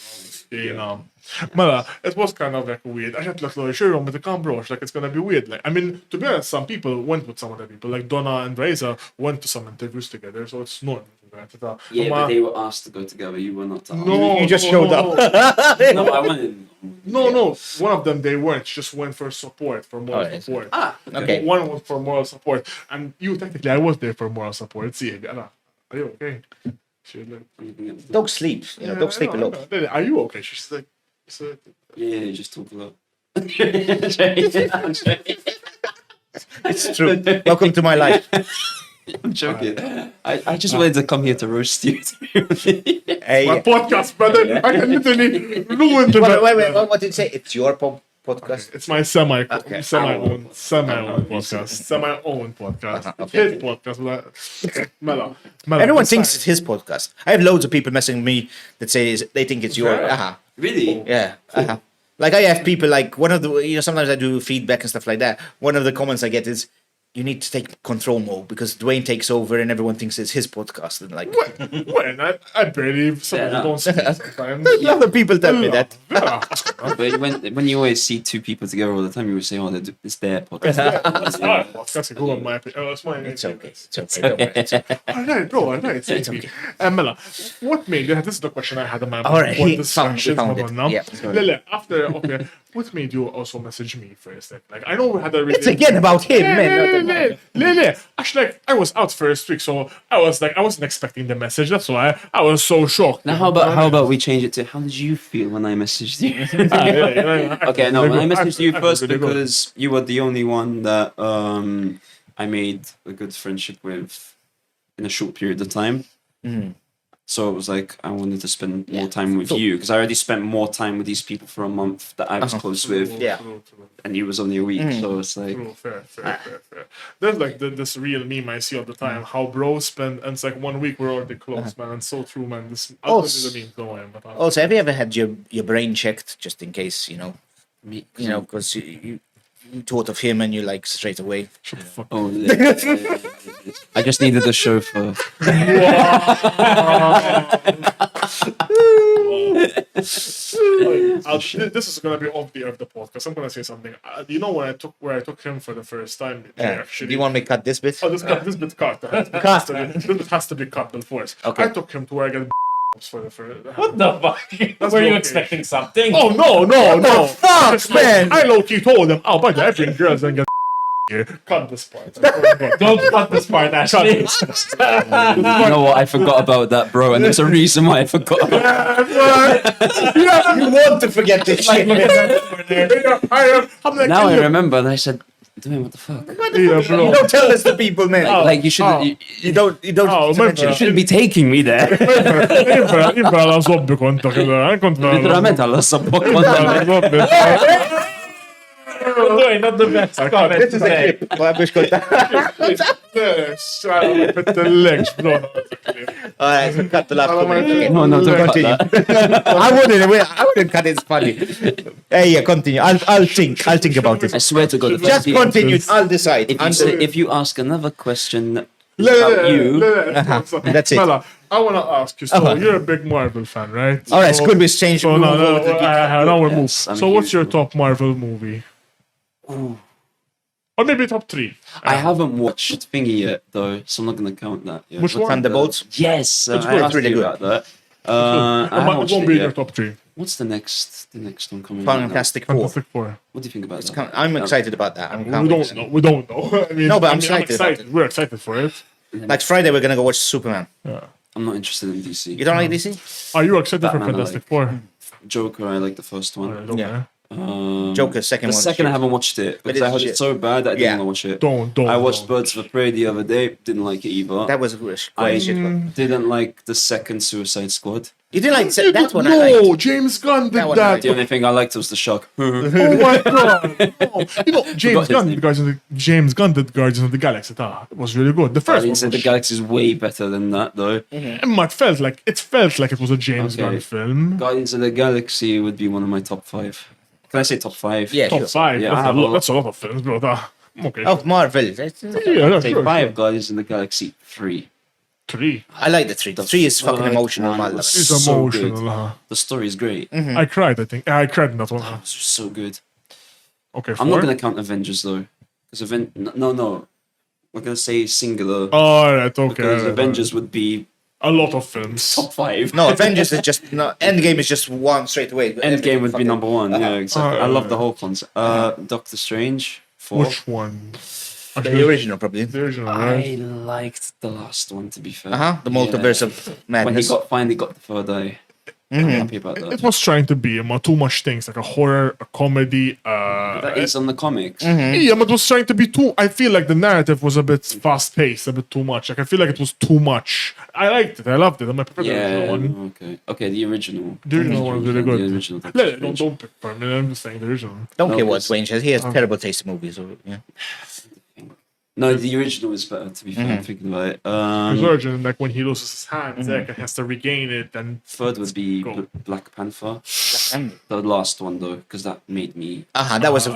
Mela, it was kind of like weird. I had to like sure with the camera, like it's gonna be weird. Like, I mean, to be honest, some people went with some other people. Like Donna and Reza went to some interviews together, so it's normal. Yeah, but they were asked to go together. You were not. No, You just showed up. No, I wanted. No. One of them they weren't. Just went for support, for moral yes. support. Okay. One was for moral support, and you technically I was there for moral support. See, are you okay? She's like, Don't sleep. Don't sleep I know, alone. I know. Are you okay? She's like, Yeah, you just talk a lot. It's true. Welcome to my life. I'm joking. I just wanted to come here to roast you. Hey, my podcast, brother. I can literally ruin the. wait. What did you say? It's your podcast. It's my semi-own Okay. podcast. Semi-own podcast. Okay. His podcast. Mela. Everyone thinks it's his podcast. I have loads of people messaging me that say they think it's your. Really? Yeah. Like I have people like one of the sometimes I do feedback and stuff like that. One of the comments I get is, you need to take control mode because Dwayne takes over and everyone thinks it's his podcast. And like, When I barely sometimes don't speak sometimes. other people tell me that. Yeah. But when you always see two people together all the time, you would say, oh, it's their podcast. Podcast. Go on my opinion. It's mine. It's okay. It's okay. Don't worry. It's okay. Alright, bro. Alright. It's okay. Mela, what made you? This is the question I had in my mind. Alright, What we distractions found it. were now? Yeah. Lele, after what made you also message me first? Like I know we had a really. It's again about him, man. Lele. Actually, like, I was out first week, so I wasn't expecting the message. That's why I was so shocked. Now, how about we change it to how did you feel when I messaged you? Okay, no, when I messaged you first because you were the only one that I made a good friendship with in a short period of time. So it was like I wanted to spend more time with you because I already spent more time with these people for a month that I was close with, Yeah. and you was only a week. So it's like Fair. There's like this real meme I see all the time. How bros spend, and it's like 1 week we're already close, man. And so true, man. I'll put you the meme, don't worry. But Also, have you ever had your brain checked just in case, because you thought of him and you like straight away. shut the fuck. oh, yeah. I just needed a chauffeur. This is gonna be off the air of the podcast. I'm gonna say something. You know where I took him for the first time? Do you want me to cut this bit? Oh, this bit cut. This bit has to be cut before. Okay. I took him to where I get for the first. What the fuck? Were you expecting something? Oh no! Fuck, man! I low key told him. Oh, by the way, I bring girls and get here. Cut this part. Don't cut this part, Ashley. You know what? I forgot about that, bro, and there's a reason why I forgot. You want to forget this shit, man. I'm like, Now I remember, and I said, doing? What the fuck? Yeah, bro. You don't tell this to people, man. Like you should. You don't. Oh, mention You it. shouldn't be taking me there. Jibba la zobbi konta keda. Kont Literalment għalla sabbok Dwayne, not the best comment. This is a clip. Ma biex konta. Alright, so cut the last comment. No, don't cut Continue. I wouldn't cut it. It's funny. Hey, yeah, continue. I'll think about I it. swear to God. Just continue. I'll decide. If you ask another question about you, That's it. Vella, I want to ask you, so you're a big Marvel fan, right? Alright, could we change? So now we'll move. Yes, I'm So what's your huge top Marvel movie? Or maybe top 3. I haven't watched Thingy yet, though, so I'm not going to count that. Yet. Which one? Thunderbolts. Yes, It's I good, asked really you good. about that. I haven't It watched won't it be in yet. your top 3. What's the next one coming out now? Fantastic Four. Fantastic Four. What do you think about that? I'm excited about that. We don't know. I mean, No, but I'm I'm excited about excited. We're excited for it. Like Friday, we're gonna go watch Superman. I'm not interested in DC. You don't like DC? Are you excited for Batman, I Fantastic like. Four? Joker, I like the first one. Yeah. Yeah. Joker, second The one. second I shit. haven't watched it because it's I heard shit. it's so bad that I Yeah. didn't want to watch it. Don't. I watched Birds of Prey the other day, didn't like it either. That was a great shit one. Didn't like the second Suicide Squad. You didn't like that one? I No, liked. James Gunn did That one I that. liked. The only thing I liked was the shock. Oh my god! No. You know, James his Gunn name. did Guardians of the Galaxy. It was really good. The first one Guardians of was the Galaxy is way better than that, though. Emma, it felt like it was a James Okay. Gunn film. Guardians of the Galaxy would be one of my top 5. Can I say top 5? Yeah, Top sure. 5. Yeah, I have a lot. That's a lot of films, bro. Okay. Oh, Marvel. That's- yeah, Say sure. 5 Guardians of the Galaxy 3. 3. I like the three. The three is fucking third emotional. one I love it. was It's so emotional. good. The story is great. I cried, I think. I cried in that one. It's so good. Okay, I'm not 4. going to count Avengers, though. Because no. We're going to say singular. Alright, okay. Because Avengers would be A lot of films. top 5. No, Avengers is just no. Endgame is just one straight away. Endgame would be Fucking- number 1. Yeah, exactly. I love the whole concept. Doctor Strange 4. Which one? The original, probably. The original, I right? liked the last one, to be fair. The multiverse of When he madness. finally got the third eye. I'm happy about that. It was trying to be too much things, like a horror, a comedy. That is on the comics. Yeah, but it was trying to be too. I feel like the narrative was a bit fast paced, a bit too much. Like I feel like it was too much. I liked it. I loved it. I prefer the Yeah, original one. okay, the original. The original one was really good. The original Doctor No, Strange. don't pick for me. I'm just saying the original. Don't No, care what it's- Dwayne says. He has terrible taste in movies. So, yeah. No, the original is better, to be fair. I'm thinking about it. His origin, like when he loses his hand, Zach has to regain it, and Third would be Go. Black Panther. The last one, though, because that made me... That was a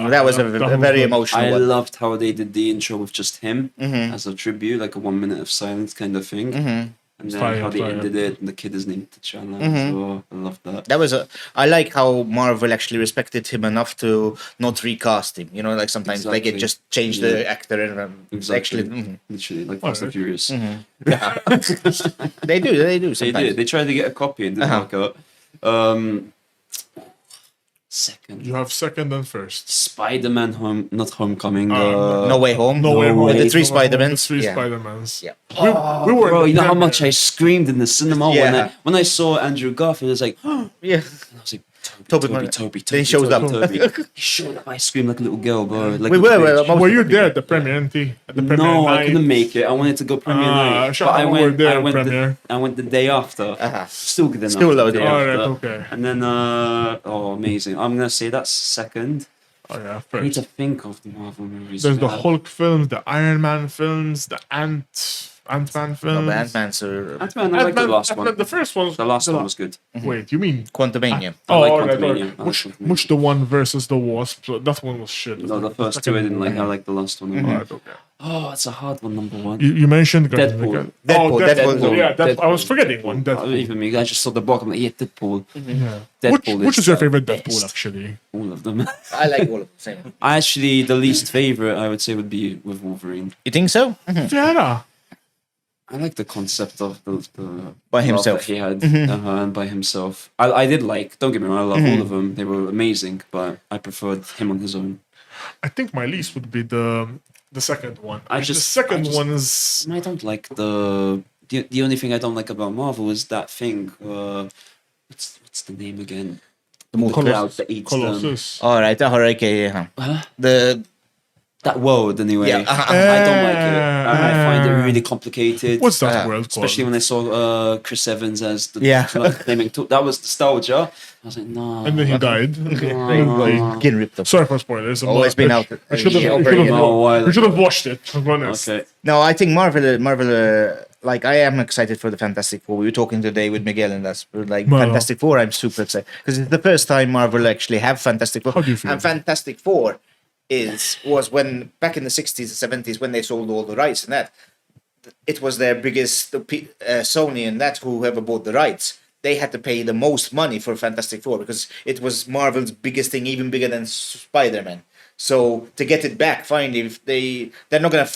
very emotional I one. loved how they did the intro with just him as a tribute, like a 1 minute of silence kind of thing. And then Fire, how they fire. ended it, and the kid is named T'Challa, so I loved that. That was I like how Marvel actually respected him enough to not recast him. You know, like sometimes like it Exactly. just changed the actor and Exactly. actually Literally, like Fast and Furious. they do They sometimes. did. They tried to get a copy and didn't work out. Second. you have second and first. Spider-Man not Homecoming. No Way Home. No Way Home. With the three The Spider-Mans. three Yeah. Spider-Mans. Yeah. We were. Bro, you know how premiere. much I screamed in the cinema Yeah. when I saw Andrew Garfield. It was like, Yeah. I was like, Toby Toby. Then he shows up. He showed up. I screamed like a little girl, bro. Like We a were. bitch. Most Were of you the there at the premiere, NT? At the premiere No, I night? couldn't make it. I wanted to go premiere night, shut but up, I we were went. there I at went. premiere. I went the day after. Still good enough. Still the loaded. day Alright, after. okay. And then, amazing. I'm gonna say that's second. Oh yeah, I need first. to think of the Marvel movies. There's the man. Hulk films, the Iron Man films, the Ant-Man films. No, Ant-Man's are Ant-Man, I like the last one. The first one. The last one was good. Wait, you mean? Quantumania. Oh, like alright, Quantumania. alright. I like Much, Quantumania. much the one versus the Wasp. That one was shit. No, the first two I didn't like. I like the last one. Alright, okay. Oh, it's a hard one. Number one. You mentioned Deadpool. Deadpool. Yeah, Deadpool. I was forgetting one. Deadpool. Even me, I just saw the book. I'm like, yeah, Deadpool. Yeah. Deadpool Which is your favorite the Deadpool, best. actually? All of them. I like all of them. Same. I actually, the least favorite I would say would be with Wolverine. You think so? Yeah. I like the concept of the By love himself. that he had and by himself. I did like. Don't get me wrong. I love all of them. They were amazing, but I preferred him on his own. I think my least would be the second one. I the just- second I just- one is I don't like the only thing I don't like about Marvel is that thing. What's the name again? The multiverse. cloud that eats them. Colossus. All right. Okay. Yeah. Huh? The that world anyway. Yeah, I don't like it. I find it really complicated. What's that world called? Especially when I saw Chris Evans as the naming tool. That was nostalgia. I was like, no. And then he died. Getting ripped up. Sorry for spoilers. Always been out. We should have watched it. To be honest. Okay. No, I think Marvel, like I am excited for the Fantastic Four. We were talking today with Miguel and us, like Fantastic Four. I'm super excited because it's the first time Marvel actually have Fantastic Four. How do you feel? And Fantastic Four was when back in the 60s and 70s when they sold all the rights and that. It was their biggest Sony and that whoever bought the rights. They had to pay the most money for Fantastic Four because it was Marvel's biggest thing, even bigger than Spider-Man. So to get it back, finally, if they're not gonna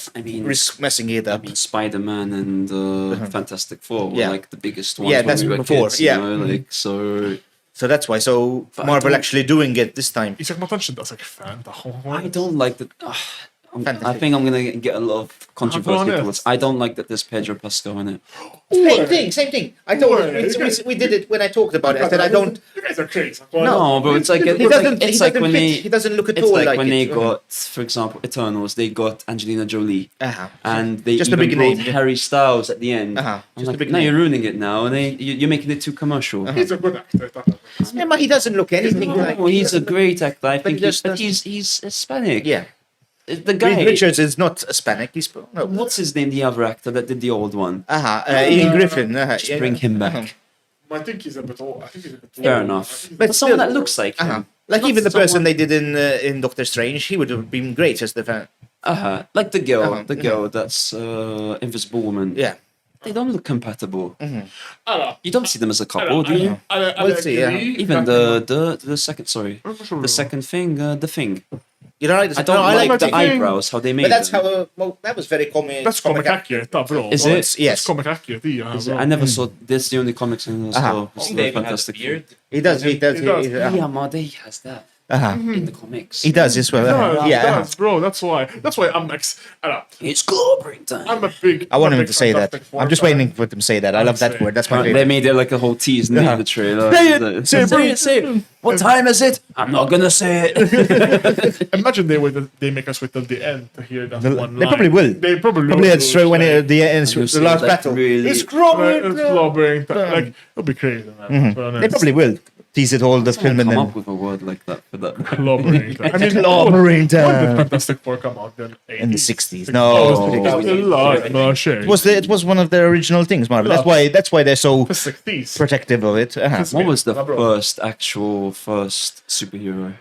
risk messing it up. I mean, Spider-Man and Fantastic Four were like the biggest ones when that's we were before. kids. You know, like so. So that's why. So Marvel actually doing it this time. Isaac Matanchen does like fan. I don't like that. I think I'm gonna get a lot of controversy towards. I don't like that there's Pedro Pascal in it. Same thing. I told we did it when I talked about it. I said I don't. You guys are crazy. No, but it's like he doesn't look at all like when it. they got, for example, Eternals. They got Angelina Jolie, and they Just the even brought beginning. Harry Styles at the end. I'm Just like, the now you're ruining it now, and you're making it too commercial. He's a good actor. Emma, he doesn't look anything like. Oh, he's a great actor. I think But he's Hispanic. Yeah. The guy. Reed Richards is not Hispanic. He's no. What's his name? The other actor that did the old one. Ian Griffin. Just bring him back. I think he's a bit old. Fair enough. But But someone still- that looks like him. Like Not even the person someone- they did in Doctor Strange, he would have been great as the fan. Like the girl that's Invisible Woman. Yeah. They don't look compatible. You don't see them as a couple, do you? We'll see, yeah. Even the second, the second thing, the thing. You know, I don't like the eyebrows, how they made But that's them. how that was very comic. That's comic accurate, bro. Is it? Yes. It's comic accurate, yeah. Bro. I never saw this. The only comics in the store. It's They the even had a Fantastic beard. He does. He does. Yeah, Made has that in the comics. He does as well. That's, bro. That's why I'm It's globbering time. I'm a big. I want I'm a him big to say that. Fantastic Four I'm just fan. waiting for them to say that. I love that word. That's my They favorite. made it like a whole tease in the trailer. Say it. Say it. What time is it? I'm not gonna say it. Imagine they make us wait till the end to hear that one. They line. probably will. They probably Probably will. at straight when the ends, You the see, last like, battle. really- It's It's globbering. slobbering. Like it'll be crazy, man. They probably will tease it all the film and Come then up with a word like that for that. Slobbering. I mean, globbering when did time. Fantastic Four come out then? In the 60s. Oh, No, it's a lot. No shit. it was one of their original things, Marvel. That's why they're so the 60s. protective of it. What was the Bro. first superhero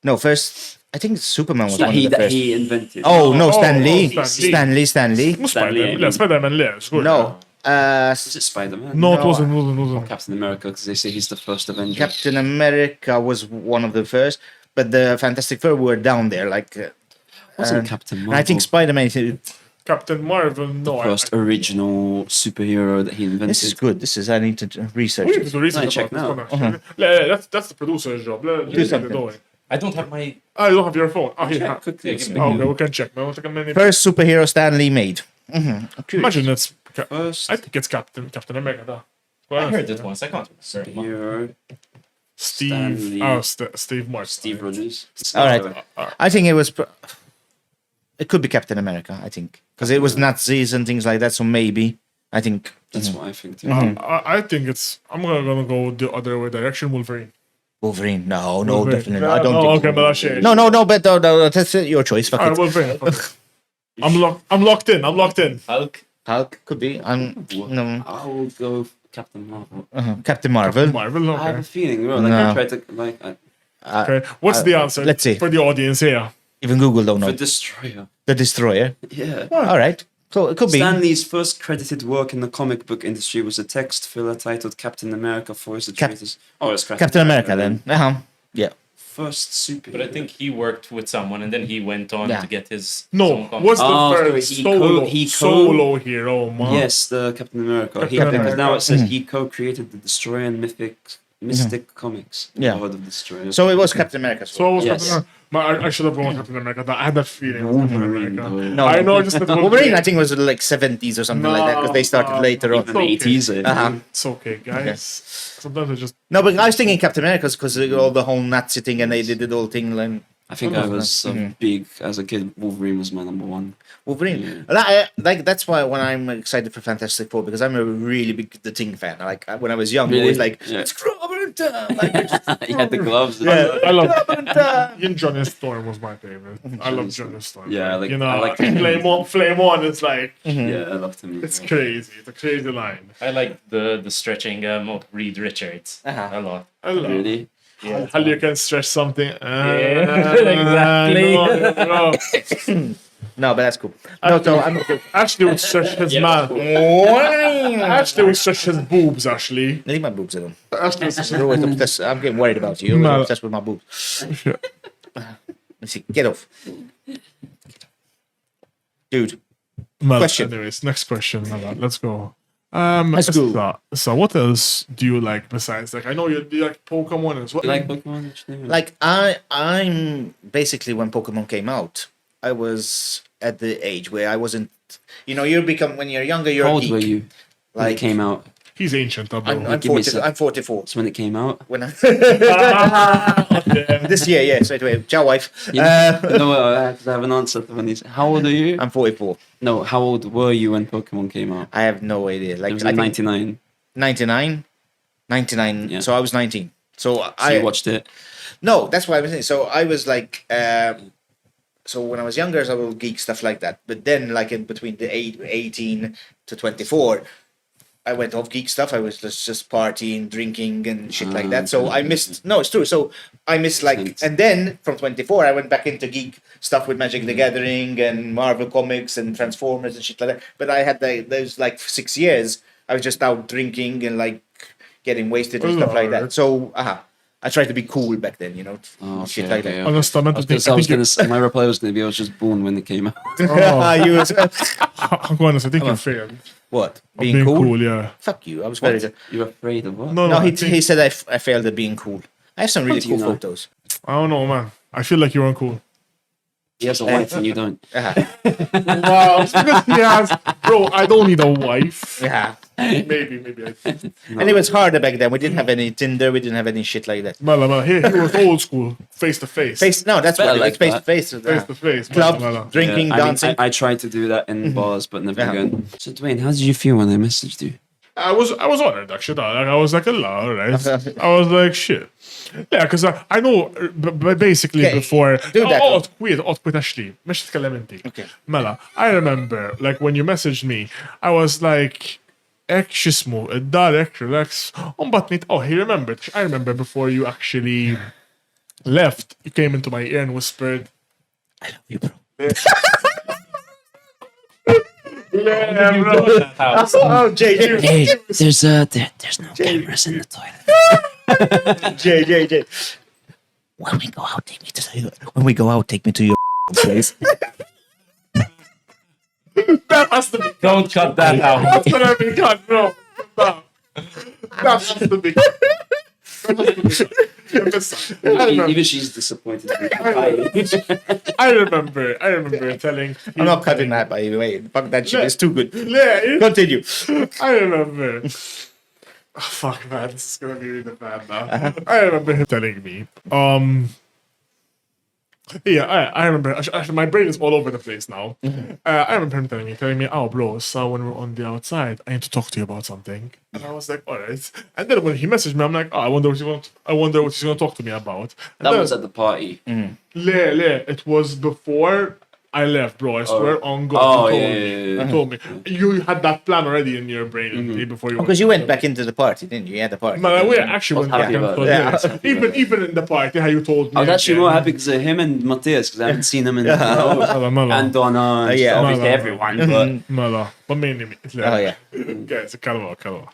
No, first I think Superman was that one of the that first. he invented? Oh no, Stan oh, Lee. Stan Lee. Stan Lee. Spider-Man. Yeah, Spider-Man. Yeah, it's good. No, Is it Spider-Man? No, it wasn't. Captain America, because they say he's the first Avenger. Captain America was one of the first, but the Fantastic Four were down there. Like, Wasn't Captain and Marvel I think Spider-Man. Captain Marvel. No, first original superhero that he invented? This is good. I need to research We it. need to research I check about now. this one, actually. That's the producer's job. Let's something. get going. I don't have my. Oh, you don't have your phone. Oh, here. Check quickly. Yeah, give me- Oh, okay, we can check. Man. We'll take a minute. First superhero Stan Lee made. Imagine it's. First I think it's Captain America. Though. I heard it once. I can't remember. hero, Steve. Stan Lee. Oh, Steve Martin. Steve Rogers. All right. I think it was. It could be Captain America. I think because it was Nazis and things like that. So maybe I think. That's what I think too. I think it's. I'm gonna go the other way direction. Wolverine. Wolverine. No, Wolverine. definitely. I don't Oh, think. okay, but that's it. No, but no, that's your choice. Fuck All right, it. Wolverine. I'm locked in. Hulk. Could be. No. I'll go Captain Marvel. Captain Marvel. Marvel. I have a Okay. feeling, bro. Like No. I tried to like Okay. What's the answer? let's see. For the audience here. Even Google don't know. the Destroyer. The Destroyer. Yeah. All right. So it could be. Stan Lee's first credited work in the comic book industry was a text filler titled Captain America Force the Traitors. It's Captain America then. Yeah. First superhero. But I think he worked with someone and then he went on Yeah. to get his. No. own company. What's the Oh, first he solo hero, man? Yes, the Captain America. Captain Because now America. it says he co-created the Destroyer and Mystic Comics. Yeah. World of Destroyer. So it was Captain America. So I was Yes. Captain America. I should have gone Captain America. I had a feeling it was Captain America. No. I know just that Wolverine, I think, was like 70s or something like that because they started later on. Even the 80s. It's okay, guys. Sometimes I just No, but I was thinking Captain America because all the whole Nazi thing and they did the whole thing. Like, I think I was big as a kid. Wolverine was my number one. Wolverine. That's why when I'm excited for Fantastic Four, because I'm a really big The Thing fan. Like when I was young, Really? always like Yeah. it's Clobbering time. Like, He had the gloves. I love Clobbering time. Ian Johnny Storm was my favorite. I love Johnny Storm. Yeah, like- you know, I like- Flame on. It's like Yeah, I loved him. it's crazy. It's a crazy line. I like the stretching of Reed Richards a lot. I love Really? Yeah, how you can stretch something. exactly. No. No, but that's cool. No, so I'm Ashley would stretch his mouth. Ashley would stretch his boobs, Ashley. leave my boobs alone. Ashley would stretch You're always obsessed. I'm getting worried about you. You're No. always obsessed with my boobs. Let's see. Get off. Dude. Well, Question. Anyways, next question. Let's go. Let's go. So what else do you like besides, like, I know you like Pokemon as well. You like Pokemon? Actually? Like I'm basically when Pokemon came out, I was at the age where I wasn't. You know, you become when you're younger. You're How a old geek. were you when Like it came out? He's ancient, bro. I'm Give me 40. some. I'm 44. That's when it came out. When I, Damn. this year, yeah, straight away. Ciao, wife. You know what? I have an answer to when he's. How old are you? I'm 44. No, how old were you when Pokemon came out? I have no idea. It Like was I in think 99. 99. Yeah. So I was 19. So So I you watched it. No, that's what I was saying. So I was like, so when I was younger, I was geek stuff like that. But then, like in between the 18 to 24, I went off geek stuff. I was just partying, drinking, and shit like that. So I missed. No, it's true. So I missed like, sense. and then from 24, I went back into geek stuff with Magic the Gathering and Marvel comics and Transformers and shit like that. But I had those like 6 years. I was just out drinking and like getting wasted and stuff like that. Lord. So, I tried to be cool back then, you know, Oh, shit okay, like okay, that. Honest, I meant to think. I was gonna say, my reply was gonna be I was just born when it came out. You was, I'm honest, I think you failed. what? Of Being cool? yeah. Fuck you. I was very good. You're afraid of what? No, No, I he, think- he said I failed at being cool. I have some really do you cool know? photos. I don't know, man. I feel like you're uncool. He has a wife and you don't. Wow, because he has, bro. I don't need a wife. Yeah. Maybe I think. And it was harder back then. We didn't have any Tinder. We didn't have any shit like that. Mala, he was old school, face to face. No, that's Better what like it's face to that. face. Face to face. Club, Mala. drinking, Yeah, I mean, dancing. I tried to do that in bars, but never Yeah. again. So Dwayne, how did you feel when I messaged you? I was honored actually. Like, I was like, Allah, right? I was like, shit. Yeah, because I know, but basically Okay, before. do that, Oh, Wait, Ashley. مش تتكلم انت. Okay. Mela, I remember, like, when you messaged me, I was like, ek xismu, id-darek, relax. He remembered. I remember before you actually left, you came into my ear and whispered, I love you, bro. yeah, bro. Oh, JJ. Hey, there's no cameras in the toilet. JJ. When we go out, take me to your place. That has to be. Don't cut that out. That's gonna be cut, bro. That has to be. That has to be cut. Yeah, listen, I remember. Even she's disappointed. I remember telling. I'm not cutting that, by the way. Fuck that shit. It's too good. Yeah, Continue. I remember. Oh, fuck, man, this is gonna be really bad now. I remember him telling me. Yeah, I remember. Actually, my brain is all over the place now. I remember him telling me, "Oh, bro, so when we're on the outside, I need to talk to you about something." And I was like, "All right." And then when he messaged me, I'm like, "Oh, I wonder what he's gonna talk to me about." And That then- was at the party. It was before I left, bro. I swear on God. Oh, you told yeah, me. yeah, yeah. You told me. You had that plan already in your brain before you. Because you went back into the party, didn't you? You had the party. Man, we actually went back happy and about forth, it. yeah. Even in the party, how you told me. I was actually again. more happy because of him and Matthias, because I haven't seen him in and Donna, and Yeah. obviously Mala. everyone, but Mala. But mainly me. Oh, yeah. Guys, Kalwa.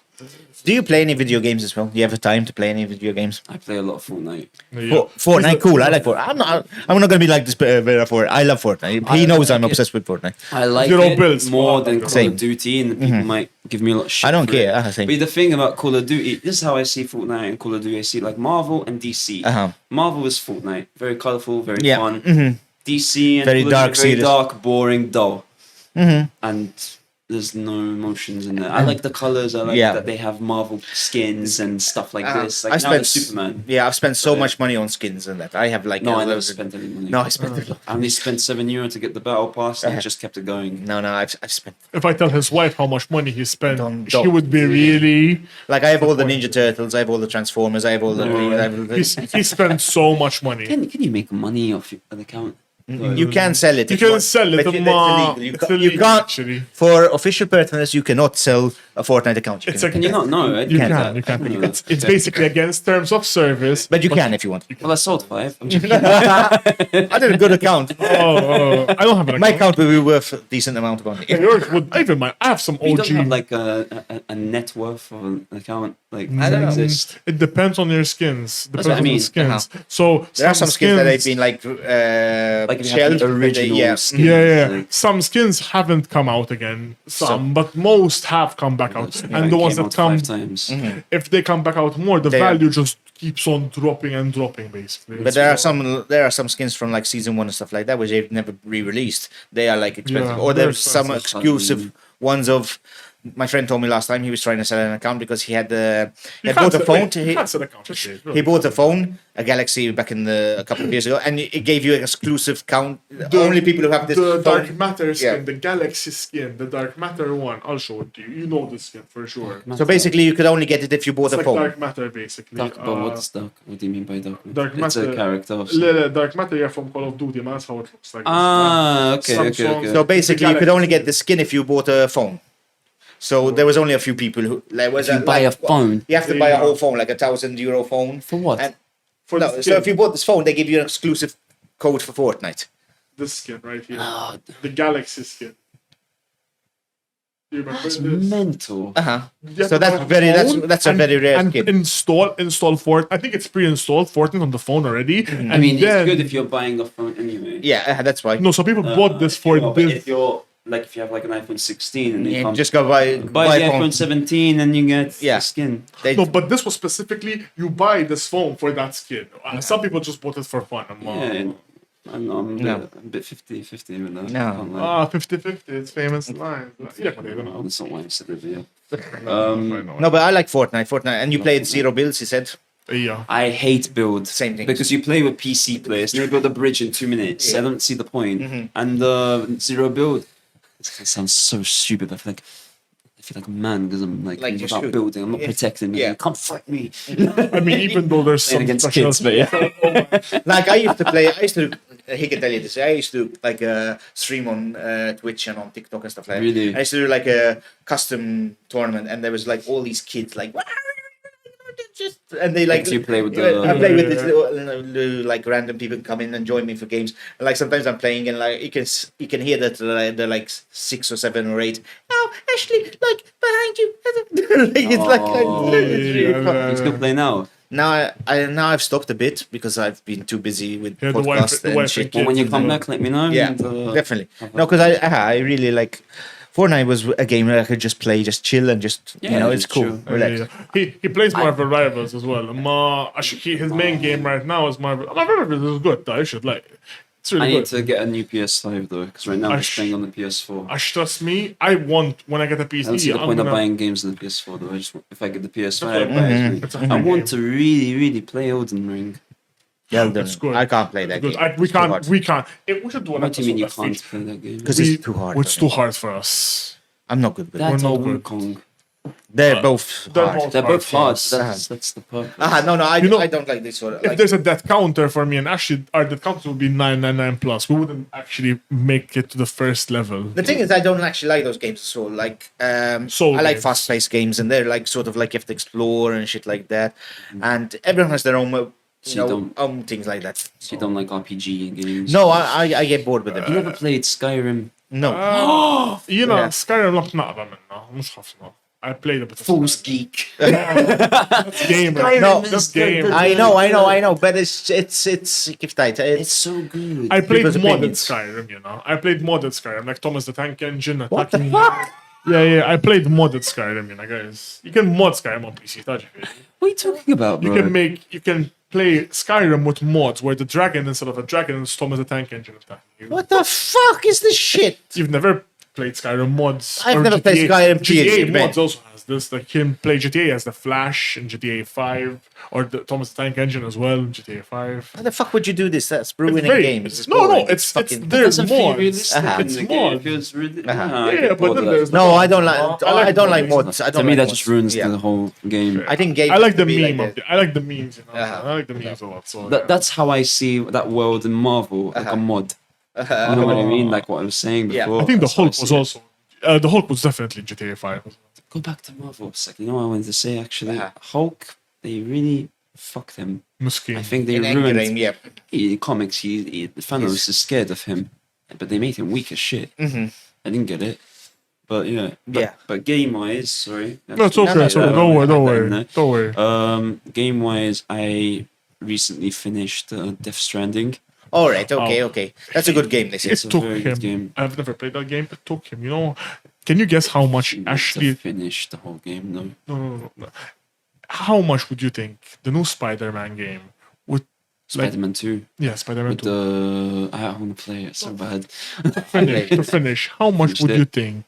Do you play any video games as well? Do you have a time to play any video games? I play a lot of Fortnite. Yeah. Fortnite, cool. I like Fortnite. I'm not gonna be like this. Fortnite. I love Fortnite. He knows I'm obsessed with Fortnite. I like Zero it bills. more than Call Same. of Duty, and people might give me a lot of shit. I don't for care. it. Same. But the thing about Call of Duty, this is how I see Fortnite and Call of Duty. I see like Marvel and DC. Marvel is Fortnite, very colorful, very Yeah. fun. DC and Very Call of dark, Duty, very serious. dark, boring, dull. And there's no emotions in there. I like the colors. I like Yeah. that they have Marvel skins and stuff like this. Like I now spent it's Superman. Yeah, I've spent so much money on skins and that. I have like No, I never loads of- spent any money. No, I spent a lot. I only spent €7 to get the battle pass, and I just kept it going. No, I've spent If I tell his wife how much money he spent, Don't- she would be really. like I have all the Ninja Turtles, I have all the Transformers, I have all the. He spent so much money. Can you make money off an account? You can sell it. You if you can want, sell it, but but that's illegal. it's You illegal, can't. actually. For official partners, you cannot sell a Fortnite account. You It's can- a- Can you not? No, right? You can. can. You I can. didn't know It's that. basically against terms of service. but you can if you want. Well, I sold 5. I'm joking. I did a good account. I don't have an My account. account will be worth a decent amount of money. Yours would even mine. I have some You don't have OG. like a net worth of an account. Like I don't know. exist. It depends on your skins. Depends what I on the mean. skins. So There are some skins that have been like Like if you have shelved. the but they- original yeah. skin. yeah. Like, Some skins haven't come out again. Some, but most have come back out. And the ones came that out come, 5 times. if they come back out more, the They are- value just keeps on dropping and dropping, basically. But there are some skins from like season 1 and stuff like that which they've never re-released. They are like expensive, Yeah, or they're there's some expensive. exclusive ones of. My friend told me last time he was trying to sell an account because he had You bought a can't phone. sell- wait, you can't sell accounts, okay, He bought a phone, a Galaxy, back in a couple of years ago, and it gave you an exclusive count. Only people who have this The phone. Dark Matter skin, Yeah. the Galaxy skin, the Dark Matter one. I'll show it to you. You know this skin for sure. So basically, you could only get it if you bought It's a like phone. Dark Matter, basically. Dark, but what's dark? What do you mean by dark? Dark It's Matter. a character. obviously. Dark Matter, yeah, from Call of Duty, man. That's how it looks like. Ah, okay, Some okay, songs- okay. So basically, you could Galaxy. only get the skin if you bought a phone. So there was only a few people who like was If you that, buy like, a phone. You have to There buy you a go. whole phone, like €1,000 phone. For what? And, For no, the so skin. if you bought this phone, they give you an exclusive code for Fortnite. This skin right here. Ah, The Galaxy skin. You remember that's this? mental. Uh-huh. You have So to buy that's a phone very rare and skin. install Fort. I think it's pre-installed Fortnite on the phone already. Mm-hmm. And I mean, then, it's good if you're buying the phone anyway. Yeah, that's why. no, so people bought this for But this. if you're like, if you have like an iPhone 16 and you Yeah, can't just go buy buy the a phone. iPhone 17 and you get Yeah. the skin. They- No, but this was specifically you buy this phone for that skin. Some people just bought it for fun. Yeah, I'm No. a bit 50-50 with that. No. Can't lie. 50-50, it's famous line. Yeah, but I don't know. Oh, that's not why I said it, yeah. No, but I like Fortnite, and you played Zero Builds. He said Yeah. I hate build. Same thing. Because you play with PC players and you build a bridge in 2 minutes. I don't see the point. And zero build. It sounds so stupid. I feel like a man because I'm like Like you without should. building. I'm not Yeah. protecting. Yeah. You can't fight me. I mean, even though there's Playing some against special kids, but yeah. like I used to play. I used to. He can tell you this. I used to like stream on Twitch and on TikTok and stuff like that. Really? I used to do like a custom tournament, and there was like all these kids like. Just and they like So you play with I play with this Yeah. little like random people come in and join me for games. And like sometimes I'm playing and like you can hear that they're like 6 or 7 or 8. Oh, Ashley, like behind you. Like, it's like Oh, it's really fun. yeah. You still play now? Now I've stopped a bit because I've been too busy with Yeah, the wife- podcasts the and wife shit. and Well, when you Kids come as well. back, let me know. Yeah, and, definitely. No, because I really like. Fortnite was a game that I could just play, just chill, and just Yeah, it's just cool, chill. relax. He plays Marvel Rivals as well. His main game right now is Marvel. Marvel Rivals is good though. I should like. It's I really need good. to get a new PS5 though, because right now I'm Ash- playing on the PS4. Trust me, I want when I get a PC. I don't see the I'm point of gonna- buying games on the PS4 though. I just if I get the PS5, Mm-hmm. It's a I fun want game. to really play Elden Ring. Yeah, It's good. I can't play that Good. game. We can't. We should do an What do you mean you episode, I can't think. play that game? because it's too hard. It's for too me. hard for us. I'm not good with it. That's We're a no good. Wukong. They're both They're hard. both They're both hard. for us. That's the purpose. No, I You know, don't like this sort of. If Like, there's a death counter for me and Ashley, our death counter would be 999 plus. We wouldn't actually make it to the first level. the thing is, I don't actually like those games at all. Like, Soul I like games. fast-paced games, and they're like sort of like you have to explore and shit like that. And everyone has their own, So you don't- own things like that. So you don't like RPG games? No, I get bored with You them. never played Skyrim? No, You know, Yeah. Skyrim not نقرا منه مش حافظه. I played a bit of Fool's Skyrim. geek. That's gamer. No, That's game. I know, but it's كيف تايت. It's so good. I played People's modded opinions. Skyrim, you know. I played modded Skyrim, like Thomas the Tank Engine. What the attacking- fuck? Yeah, I played modded Skyrim, you know, guys. You can mod Skyrim on PC, don't you? What are you talking about, bro? You can play Skyrim with mods where the dragon instead of a dragon is Thomas the Tank Engine attacking you. What the fuck is this shit? You've never played Skyrim mods. I've or never played Skyrim GTA PhD, mods man. also has this. Like him play GTA as the Flash in GTA 5, or the Thomas the Tank Engine as well in GTA 5. How the fuck would you do this? That's ruining very- games. no, it's fucking. there's Doesn't feel mods. realistic It's in the game. It mods. feels really. Yeah, but then there's No, I don't like. I don't like mods. mods. I To don't me, like that mods. just ruins Yeah. the whole game. I think games. I like the should be meme like of the, I like the memes. You know? Uh-huh. I like the memes a lot. So That's how I see that world in Marvel, like a mod. You know what I mean? Like what I was saying Yeah. before. I think the That's how I Hulk see was it. also. The Hulk was definitely GTA 5. Go back to Marvel. It's like, you know what I wanted to say actually? Uh-huh. Hulk, they really fucked him. Muskin. I think they in ruined Endgame, yeah. comics. Thanos is scared of him, but they made him weak as shit. Mhm. I didn't get it, but yeah. Yeah. But game wise, sorry. No, it's okay. no, so no, don't worry, don't no, worry, no. don't worry. Game wise, I recently finished Death Stranding. All right. Okay. Oh. Okay. That's a good game. This It is. a took very him. good game. I've never played that game. It took him. You know, can you guess how much To actually? finish the whole game. No, No. How much would you think the new Spider-Man game would? Spider-Man 2. Yeah, Spider-Man With 2. I want to play it so bad. To finish, how much Finished would it. you think?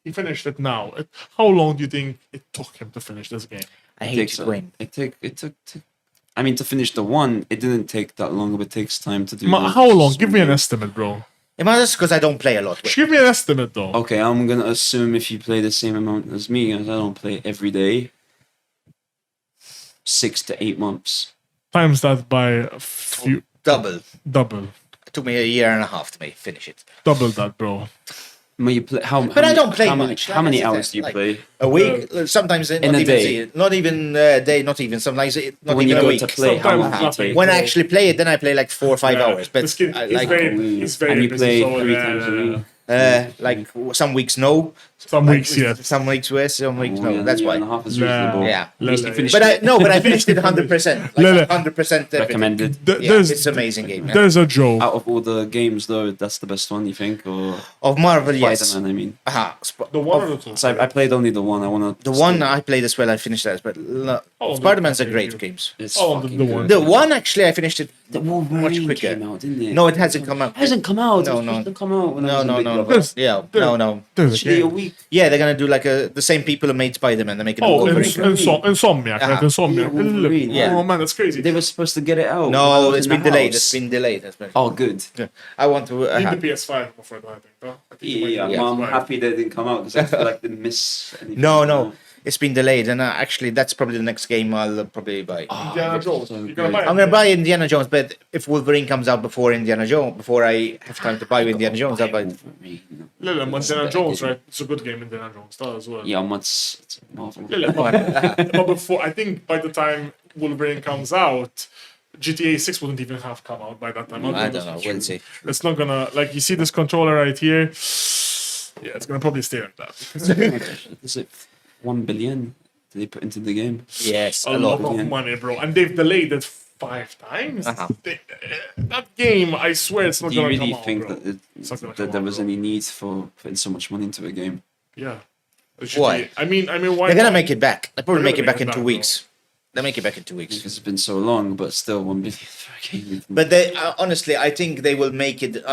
He finished it now. How long do you think it took him to finish this game? I hate Dwayne. It took. I mean, to finish the one, it didn't take that long, but it takes time to do. How long? Give me an estimate, bro. It matters because I don't play a lot. Just give me an estimate, though. Okay, I'm gonna assume if you play the same amount as me, as I don't play every day, 6 to 8 months. Times that by a few. Double. Double. It took me a year and a half to finish it. Double that, bro. When you play, But I don't play how many, much. how many That's the hours do thing, you like- play? A week, sometimes not a even day. Not even a day, not even sometimes not When even you a go week. to play, how Sometimes long do you nothing. take? When I actually play it, then I play like 4 or 5 hours. But This kid I is like he's very And you busy, play so, 3 yeah, times a yeah, week. like some weeks no, Some like, weeks, yeah. some weeks yes, some weeks Oh, no. yeah, That's year why. and a half is Nah. reasonable. Yeah. At least you Lele. finished But it. I finished it 100%, Lele. like 100%. everything. Recommended. Yeah, There's it's an amazing game. Yeah. there's a joke. Out of all the games, though, that's the best one, you think? Or Of Marvel, yes. Spider-Man, I mean. The one or the two? So I played only the one. I want to. The one I played as well, I finished that. But Oh, Spider-Man's a the- great games. It's Oh, fucking the good. one. The one actually I finished it The much Wolverine quicker. came out, didn't it? No, it hasn't come out. It hasn't come out. No, It was no. supposed to come out when I No, was no, in Big no. Brother. There's- Yeah, there- no. There's a Literally a game. week. Yeah, they're gonna do like the same people who made Spider-Man. They're making a Oh, cover. Insomniac, right? Insomniac. Yeah, Wolverine. Yeah. Oh man, that's crazy. They were supposed to get it out. when I No, was it's in the been delayed. house. It's been delayed. That's been. Oh, good. I want to. Need the PS5 before that, I think. Though. I think it might Yeah, be I'm PS5. happy they didn't come out because I feel like they miss anything. No. It's been delayed, and actually, that's probably the next game I'll probably buy. Indiana Jones. so You're gonna good. buy it? I'm gonna buy Indiana Jones, but if Wolverine comes out before Indiana Jones, before I have time to buy Indiana Jones, I'll buy it. Lille, It's Indiana better Jones, game. right? It's a good game, Indiana Jones. That as well. Yeah, it's Marvel. Lille, but before, I think by the time Wolverine comes out, GTA 6 wouldn't even have come out by that time. I'll be I honest don't know. with you. We'll see. It's not gonna, like, you see this controller right here? Yeah, it's gonna probably stay like that. Is it 1 billion they put into the game? Yes, A a lot lot. of money, bro. And they've delayed it 5 times. Uh-huh. That game, I swear, it's not Do you gonna really come think out, bro. that, It's not gonna that come there out, was bro. any need for putting so much money into a game? Yeah. It should Why? be- I mean, why? They're gonna not? make it back. They'll probably They're make it gonna back make in it 2 back, weeks. They'll make it back in 2 weeks. Because it's been so long, but still 1 billion for a game. But they honestly, I think they will make it.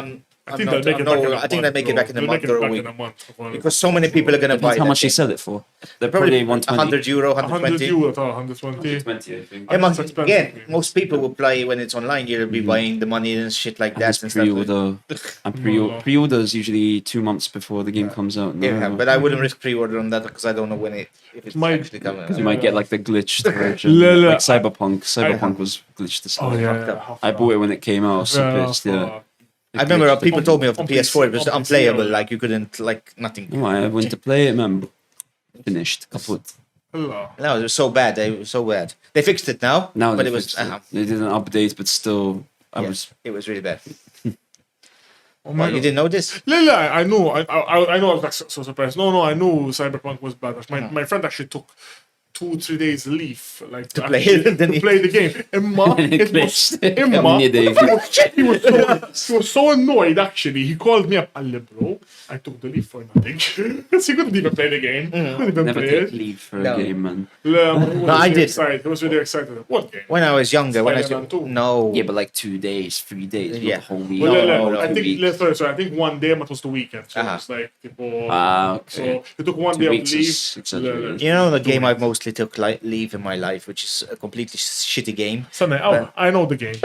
I think they'll make it back in a month. I think they'll make it back in a They'll month make or it a back week in a month. because so many people are gonna buy. Depends how that much they game. sell it for. They're Probably probably 120. €100, 100 120. euro, 120. 120, I think. Yeah, That's expensive. again, most people will play when it's online. You'll be buying the money and shit like And that it's and stuff. pre-order. And pre-order is usually 2 months before the game comes out. No, Yeah, but I wouldn't risk pre-order on that because I don't know when if it's Might- actually coming. you might get like the glitched version, Lele, like Cyberpunk. Cyberpunk was glitched as hell. Oh yeah. I bought it when it came out. I was so pissed. Yeah. I remember glitched. people told me of the on PS4 it was PC, on PC, unplayable. yeah. Like you couldn't like nothing. No, I went to play it, man. Finished. Kaput. Hello. No, it was so bad. It was so bad. They fixed it now. Now but they it was fixed it. They did an update, but still, I was. it was really bad. Oh my You God. didn't know this? Lele, I know. I know. I was like so surprised. No, I knew Cyberpunk was bad. My friend actually took 2-3 days leave, like to play actually- it, then to play the game. Imma, it was, Imma, he was so annoyed actually. He called me up, bro, I took the leave for nothing. Because he couldn't even play the game. Couldn't even Never play take it. leave for No. a game, man. No, I did. He was really excited. What game? When I was younger, when I Spider-Man 2. no. Yeah, but like 2 days, 3 days, not Yeah. the whole week. Well, No, I Two think weeks. sorry, I think one day it was the weekend. So Uh-huh. it's like Okay. so he took 1 2 day of weeks leave. is exaggerated. You know the 2 game I weeks. mostly took leave in my life, which is a completely shitty game. Sunday, I know the game.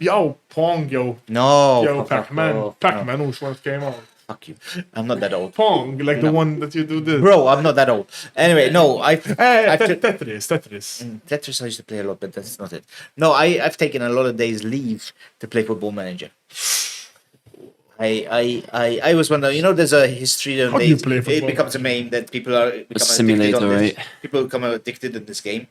Yo, Pong, yo, No, Pac-Man. Pac-Man, which one came out? fuck you. I'm not that old. Pong, like the one that you do this. Bro, I'm not that old. Anyway, no, I've Tetris. Tetris I used to play a lot, but that's not it. No, I've taken a lot of days leave to play Football Manager. I was wondering, there's a history of How do you days. play It Football becomes a meme that people are become simulator, addicted on this. right? People become addicted in this game.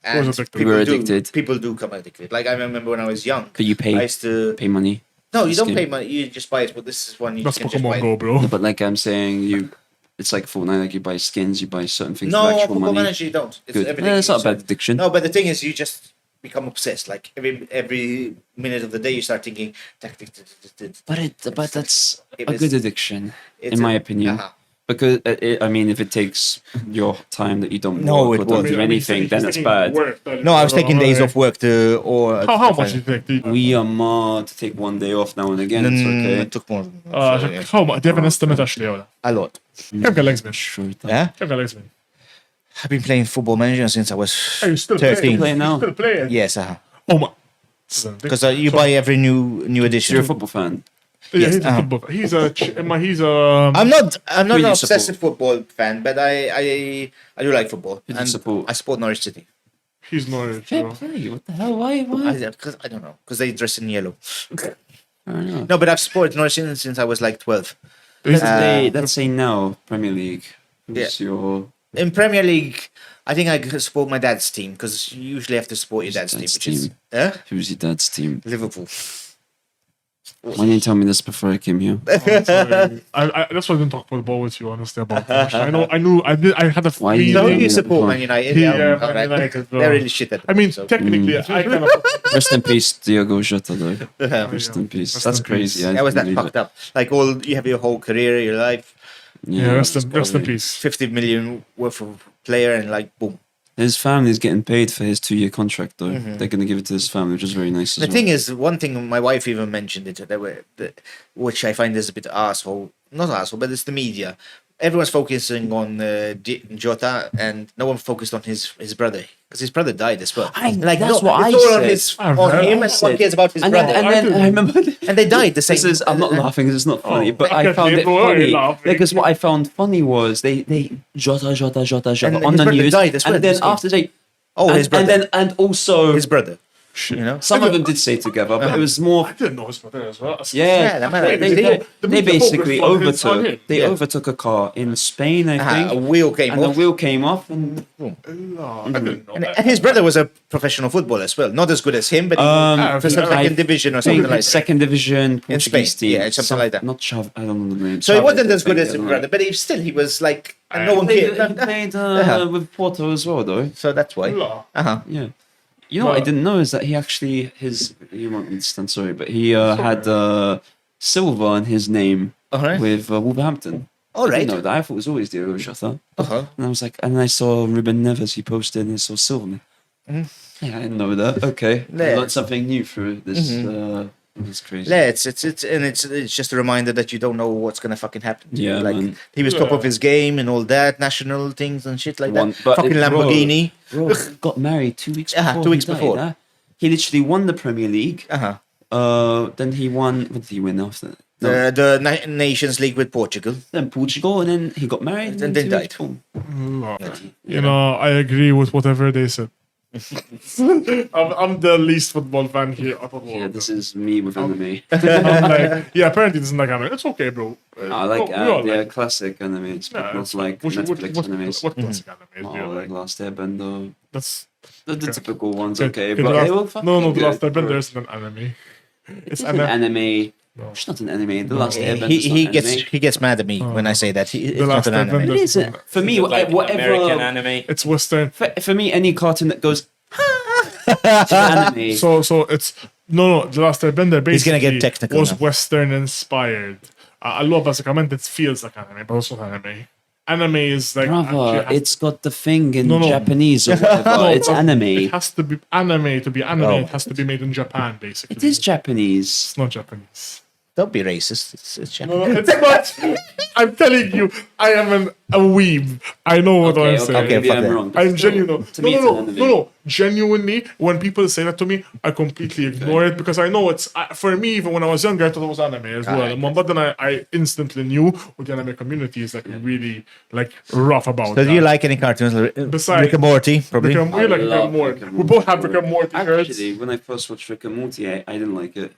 Was And addicted. people We're do- addicted. People do come addicted. Like I remember when I was young. But you I pay used to. pay money. No, you this don't game. pay money. You just buy it. But this is one you That's can just buy. Pokemon Go, bro. But like I'm saying, it's like Fortnite. Like you buy skins, you buy certain things No, for actual Football money. Manager you don't. It's Good. everything. It's not a you- bad addiction. No, but the thing is, you just become obsessed. Like every minute of the day, you start thinking tactics. But that's It a was- good addiction, it's in my a- opinion. Uh-huh. Because I mean, if it takes your time that you don't No, work it or don't won't. do anything, then it's He's bad. taking work, No, I was taking days off work to or. How much you take? We are more to take 1 day off now and again. It's okay. It took more. How much? Do you have an estimate actually? Ola? A lot. Kemm kellek żmien? Sure. Yeah, Kemm kellek żmien? I've been playing Football Manager since I was Are you still 13. Play now. Still playing? Yes, Oh my. because you buy every new edition. You're a football fan. Yeah, Yes, he's a football. He's a. I'm not Who do an you obsessive football fan, but I do like football. Who do you And support? I support Norwich City. He's Norwich. Fair bro. play. What the hell? Why? I don't know, because they dress in yellow. I don't know. No, but I've supported Norwich City since I was like 12. Let's say now Premier League. Who's your In Premier League, I think I support my dad's team because you usually have to support your dad's team, dad's which is team? Who's your dad's team? Liverpool. Why didn't you tell me this before I came here? I that's why I didn't talk football with you honestly about that. I had a Why you feeling. So who Yeah, do you yeah, support, yeah. Man United? Yeah, Yeah, Man United, bro. They're really shit at the I mean, moment, so. technically, I kind of. Rest in peace, Diogo Jota, though. Rest in peace. Rest That's in crazy. peace. I That was that didn't believe fucked up. Like you have your whole career, your life, Yeah, rest in that's crazy. peace. 50 million worth of player, and like boom. His family's getting paid for his 2-year contract, though. They're going to give it to his family, which is very nice as The well. thing is, one thing my wife even mentioned it, which I find is a bit asshole. Not asshole, but it's the media. Everyone's focusing on Jota, and no one focused on his brother, because his brother died as well. That's what it's I all said. on him, and no one cares about his and brother. then, and then I remember And they died the same. this is I'm not laughing because it's not funny, but I I found it can't believe funny you're laughing. because what I found funny was they Jota And on his the brother news, died as well and then this game. after they His brother. and also His brother. some of them did say together, but it was more. I didn't know his brother as well. Yeah, that matter. they basically focused on his- on him. They overtook a car in Spain, I A think, wheel came and the off. wheel came off, and No, I didn't know. And his brother was a professional footballer as well. Not as good as him, but for some I second division or something like that. second division In Portuguese Spain, team, yeah, something like that. Not Chav, I don't know the name. So he Chavez, wasn't I as good think, as I his don't brother, know. but still he was like, and no He one He cared. played with Porto as well, though. So that's why. No. Yeah. You know what I didn't know is that he actually you won't understand, sorry, but he had silver in his name Alright. with Wolverhampton. All I right. didn't know that. I thought it was always Diogo Jota. Uh-huh. And I was like, and I saw Ruben Neves, he posted and I saw silver. Yeah, I didn't know that. Okay. I Yeah. learned something new through this. It's crazy. Yeah, it's just a reminder that you don't know what's gonna fucking happen. Yeah, like man. he was top of his game and all that, national things and shit like One- that. but Fucking bro, Lamborghini. Bro, he got married 2 weeks Yeah, before. 2 weeks he died, before. huh? He literally won the Premier League. Uh-huh. Then he won. What did he win after? No, The Nations League with Portugal. then Portugal, and then he got married, And then 2 weeks, died. boom. No. You know, I agree with whatever they said. I'm the least football fan here out of all. Yeah, of this them. is me with anime. I'm like, yeah, apparently he doesn't like anime. It's okay, bro. I like we all yeah, like- classic animes, but Yeah, not it's like what- Netflix what animes. What classic anime do you Oh, like? like Last Airbender. That's The Okay. typical ones, okay, okay, okay, but the they were last, fucking no, the good, last bro. Airbender isn't an anime. It's It's an anime It's not an anime. The Last Airbender. He gets mad at me when I say that. It's not Last an anime. Airbender. It isn't. For me, Like whatever. American anime. It's Western. For me, any cartoon that goes it's an anime. So it's no. The Last Airbender basically He's gonna get technical was now. Western inspired. Allora basicamente it feels like anime, but it's not anime. Anime is like Brother, actually it's got the thing in No. Japanese or whatever. It's anime. It has to be anime to be anime. Oh. It has to be made in Japan, basically. It is Japanese. It's not Japanese. Don't be racist. It's No, it's not. I'm telling you, I am a weeb. I know what I'm saying. okay, maybe fuck I'm that. wrong. but I'm still, genuine. To me, it's an anime. No. Genuinely, when people say that to me, I completely ignore it because I know it's for me. Even when I was younger, I thought it was anime as well. But then I instantly knew what the anime community is like really like rough about. So do you that. like any cartoons? Besides- Rick and Morty, probably. We like Rick love and Morty. Rick and We both have Rick and Morty shirts. Actually, when I first watched Rick and Morty, I didn't like it.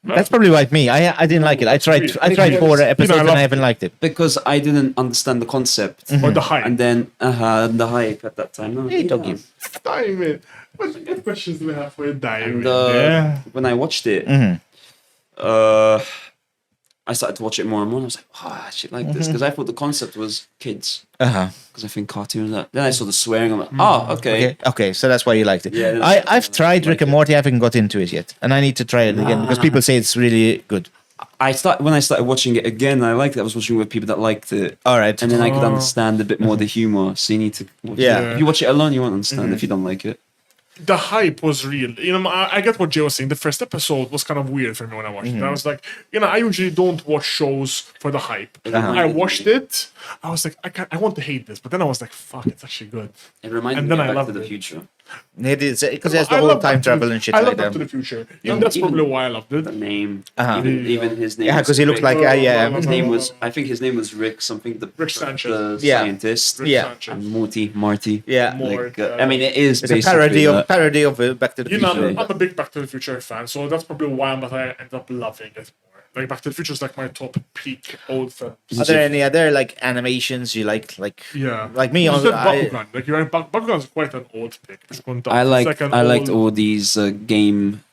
That's probably like me. I didn't like it. I tried 4 episodes and I haven't liked it. Because I didn't understand the concept. Or the hype. And then the hype at that time. No, Hey, doggy. Diamond. What questions do we have for you, Diamond? And Yeah. when I watched it, I started to watch it more and more. And I was like, oh, I actually like this because I thought the concept was kids. Because I think cartoons. Then I saw the swearing. I'm like, oh, okay. Okay, so that's why you liked it. Yeah, I've tried Rick and Morty. I haven't got into it yet, and I need to try it again because people say it's really good. When I started watching it again, I liked it. I was watching with people that liked it. All right. And then I could understand a bit more the humor. So you need to watch Yeah. it. If you watch it alone, you won't understand if you don't like it. The hype was real. You know, I get what Jay was saying. The first episode was kind of weird for me when I watched it. I was like, I usually don't watch shows for the hype. I watched it. I was like, I want to hate this, but then I was like, fuck, it's actually good. It reminded And me then of I Back loved to the it. Future. It is because there's the I whole love time Back to travel the- and shit I like love Back that. to the Future. Even that's probably why I loved it. The name. Uh-huh. Even his name. Yeah, was because he looked Rick. like His name was. I think his name was Rick something. Rick Sanchez. The Yeah. scientist. Rick Yeah. Sanchez. And Marty. Yeah, More, I mean, it is it's a basically parody of Back to the You know, Future. I'm a big Back to the Future fan, so that's probably why I ended up loving it more. Like Back to the Future is like my top peak old films. Are there any other like animations you like? Yeah, Like me, You on said I, Bakugan. Like you're right, Bakugan is quite an old pick. I liked old- all these game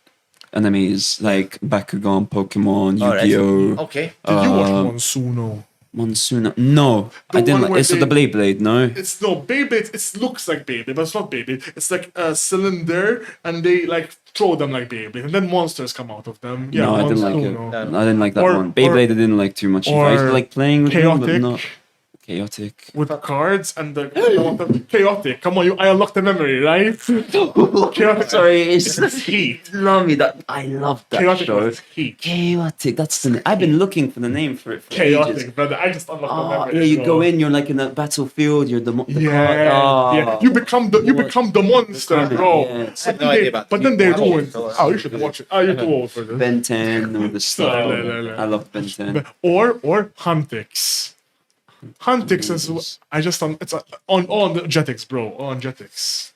animes like Bakugan, Pokemon, all right. Yu-Gi-Oh, Okay. Did you watch Monsuno? Monsuno. No, The I didn't. one where It's the they- Blade, no. It's no Beyblade. It looks like Beyblade, but it's not Beyblade. It's like a cylinder, and they like throw them like Beyblade, and then monsters come out of them. Yeah, No, I didn't like it. Monsuno. I didn't like that Or- one. Beyblade, I didn't like too much. I used to or like playing with them, but Chaotic. not chaotic. With cards and the chaotic. Come on, I unlocked the memory, right? Chaotic. Sorry, it's It's heat. love me that. I love that Chaotic show. was heat. Chaotic. That's the. I've been looking for the name for it. For ages. Chaotic, brother. I just unlocked the Oh, memory. yeah, you so- go in. You're like in a battlefield. You're the Yeah, card. Oh. yeah. You become the monster, Card, bro. yeah. But no then idea they, about but it. then they Wow. ruined. Oh, you should watch it. Oh, you're too old for this. Ben 10 or the stuff. No. I love Ben 10. Or Huntix. Huntix is I just it's on the Jetix, bro. On Jetix.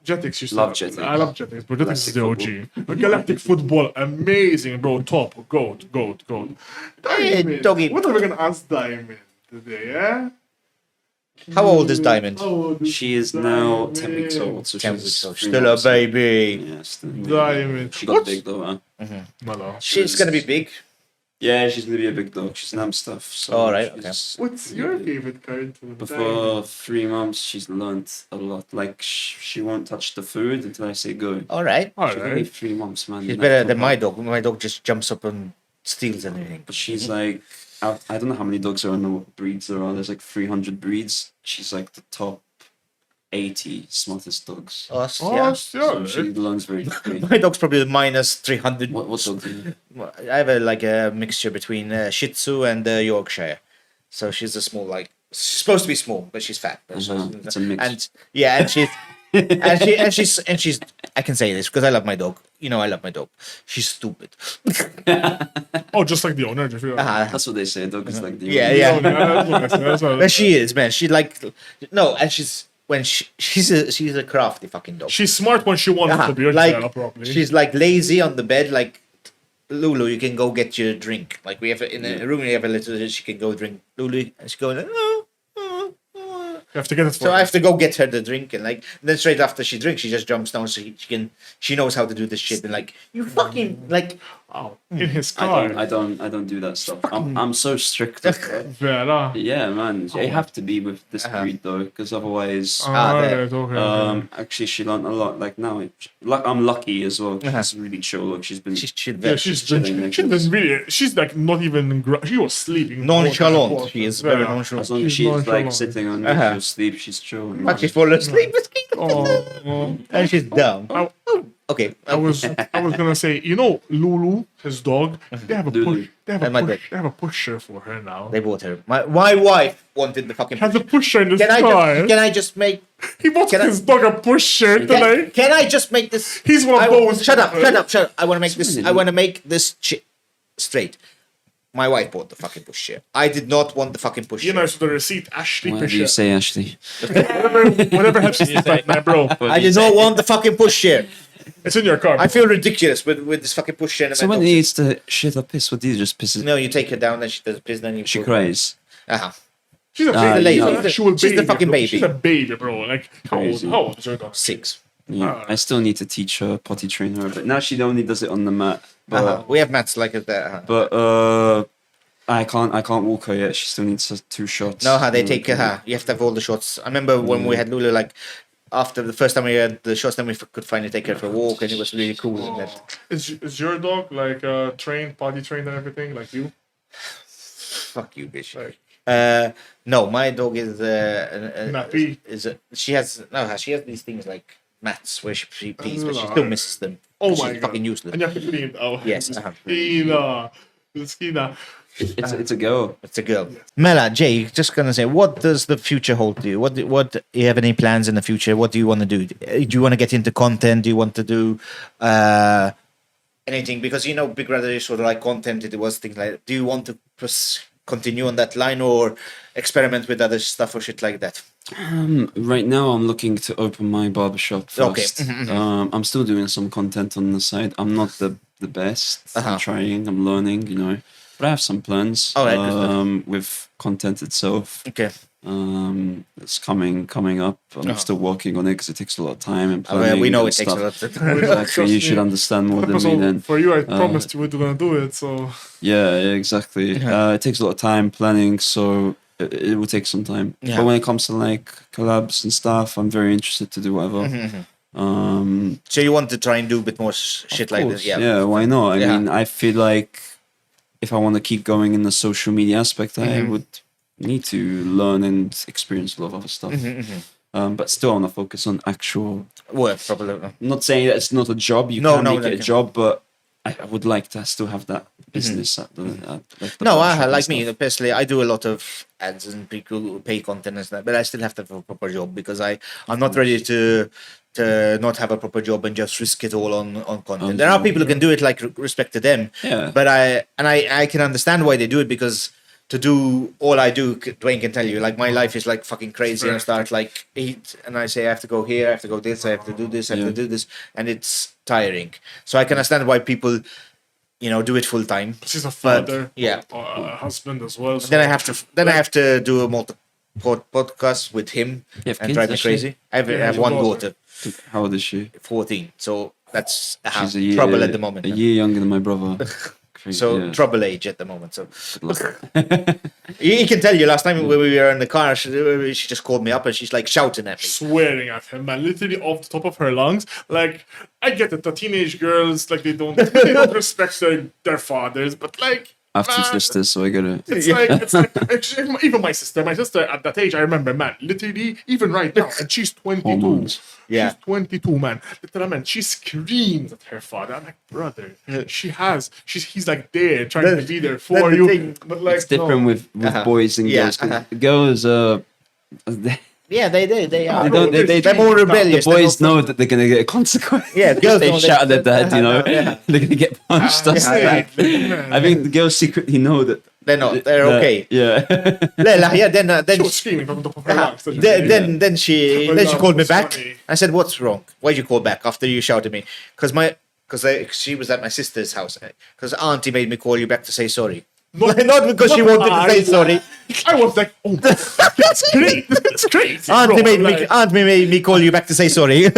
Jetix used to Love Jetix. I love Jetix, bro. Jetix is the Galactic OG. Galactic football, amazing, bro. Top, goat. Diamond. doggy. What are we gonna ask Diamond today? Yeah. How old is Diamond? How old is She is now 10 Diamond? weeks old. So 10 she's weeks old. 3 Still a months. baby. Yeah, still Diamond. She got What's- big though, huh? Mala. She's gonna be big. Yeah, she's gonna be a big dog. She's an stuff. So All right, she's- What's your favorite cartoon? Before 3 months, she's learned a lot. Like she won't touch the food until I say go. All right. She's only 3 months, man. She's Like, better than my dog. My dog just jumps up and steals anything. But she's like, I don't know how many dogs there are, I know what breeds there are. There's like 300 breeds. She's like the top 80 smartest dogs. Oh, Oh, yeah. So she learns very quickly. My dog's probably minus 300. What dog do you? I have like a mixture between Shih Tzu and Yorkshire. So she's a small, like, she's supposed to be small, but she's fat. It's a mix. And yeah, and she's, and she's, I can say this because I love my dog. You know, I love my dog. She's stupid. Oh, just like the owner. Just, That's what they say. Dog is like the Yeah, Oh, yeah. that's what I But she is, man. She like, no, and she's a crafty fucking dog. She's smart when she wants to be. Like, Probably. she's like lazy on the bed, like, Lulu, you can go get your drink. Like we have in a room, we have a little. She can go drink. Lulu, and she's going. You have to get it for So her. I have to go get her the drink, and like then straight after she drinks, she just jumps down. So she knows how to do this shit, and like you fucking like Wow. In his car. I don't do that stuff. I'm so strict. Vella. Yeah, man. You have to be with this breed though, because otherwise. Alright, okay. Actually, she learned a lot. Like now, I'm lucky as well. She's really chill. Look, she's been. She's like not even. She was sleeping. Nonchalant. She is very As nonchalant. long as she's like sitting on she'll sleep. She's chill. But she's fallen asleep. Oh. And she's down. Okay. I was gonna say, you know, Lulu, his dog, they have a Lulu. they have a pusher for her now. They bought her. My wife wanted the fucking Has a pusher in the Can car. I just make... He bought his dog a pusher today. Can I just make this... He's one of those. Shut up. I want to make this straight. My wife bought the fucking pushchair. I did not want the fucking pushchair. You know, so the receipt, Ashley Whatever pusher. you say, Ashley. Whatever helps you sleep at night, bro. I did not want the fucking pushchair. It's in your car. I feel ridiculous with this fucking pushchair. So when he needs to shit or piss, what do you just piss? No, you take her down and she does piss, then you... She cries. She's a lady. baby. She's the fucking baby. She's a baby, bro. Like, how old is her dog? 6. Yeah, I still need to teach her, potty train her, but now she only does it on the mat. But, We have mats like that. but I can't walk her yet. She still needs 2 shots. No, they take her. You have to have all the shots. I remember when we had Lulu, like, after the first time we had the shots, then we could finally take her for a walk, and it was really cool. Is your dog like trained, potty trained and everything like you? Fuck you, bitch. Like, No, my dog is nappy. She has these things like mats where she pees, but she still misses them. Oh She's my god, fucking useless. And you have to clean it out. Yes, Skina. It's a girl. It's a girl. Mela, Jay, just gonna say, what does the future hold to you? What do you have any plans in the future? What do you want to do? Do you want to get into content? Do you want to do anything? Because you know, Big Brother is sort of like content. It was things like. Do you want to continue on that line or experiment with other stuff or shit like that? Right now, I'm looking to open my barbershop first. Okay. I'm still doing some content on the side. I'm not the best. I'm trying. I'm learning. You know, but I have some plans. All right. With content itself. Okay. It's coming up. I'm still working on it because it takes a lot of time and planning. We know and it takes a lot of time. Exactly. You should understand more than me then. For you, I promised you were gonna do it. So yeah, exactly. It takes a lot of time planning, so it will take some time. Yeah. But when it comes to like collabs and stuff, I'm very interested to do whatever. So you want to try and do a bit more shit like this? Yeah, why not? I mean, I feel like if I want to keep going in the social media aspect, I would need to learn and experience a lot of other stuff. But still, I want to focus on actual work, probably. I'm not saying that it's not a job. You can make it a job, but I would like to still have that business at the like me personally, I do a lot of ads and people pay content and stuff, but I still have to have a proper job because I'm not ready to not have a proper job and just risk it all on content. There are people who can do it, like respect to them. Yeah. But I can understand why they do it because to do all I do, Dwayne can tell you, like my life is like fucking crazy. And I start like eat and I say I have to go here, I have to go this, I have to do this, I have to do this, and it's tiring. So I can understand why people, do it full time. She's a father, a husband as well. So. Then I have to do a podcast with him and drive me crazy. I have one daughter. How old is she? 14. So that's She's a year, trouble at the moment. A year younger than my brother. So trouble age at the moment. So he can tell you. Last time when we were in the car, she just called me up and she's like shouting at me, swearing at him, man, literally off the top of her lungs. Like I get it, the teenage girls like they don't respect their fathers, but like. I have 2 sisters, so I get it. It's like actually, even my sister at that age, I remember, man, literally, even right now, and she's 22. Hormones. Yeah. She's 22, man. Literally, man, she screams at her father. I'm like, brother, he's like there, trying to be there for you. But like, it's different with boys and girls. Girls, yeah, they are. They're more rebellious. The boys know that they're gonna get a consequence. Yeah, girls they shout at their dad, they're gonna get punched. I think the girls secretly know that they're not. They're okay. Yeah. Then she was screaming from the top of her lungs. Then she called me back. Funny. I said, "What's wrong? Why'd you call back after you shouted at me?" Because she was at my sister's house. Because Auntie made me call you back to say sorry. Not because she wanted to say sorry. I was like, oh, that's great. That's great. Aunt made me call you back to say sorry.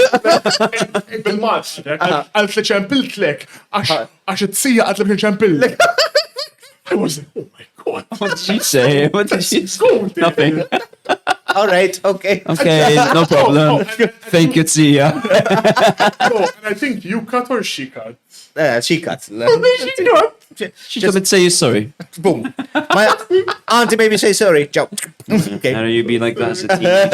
Bil-Malta, għalt li ċempiltlek, għax it-sija għalt li ċempillek. I was like, oh my God. What did she say? What did she say? Nothing. All right, okay. Okay, no problem. Thank you, Tia. No, and I think you cut or she cut. She cut. She didn't say you sorry. Boom. My auntie made me say sorry. Ciao. Okay. How do you be like that as a teenager?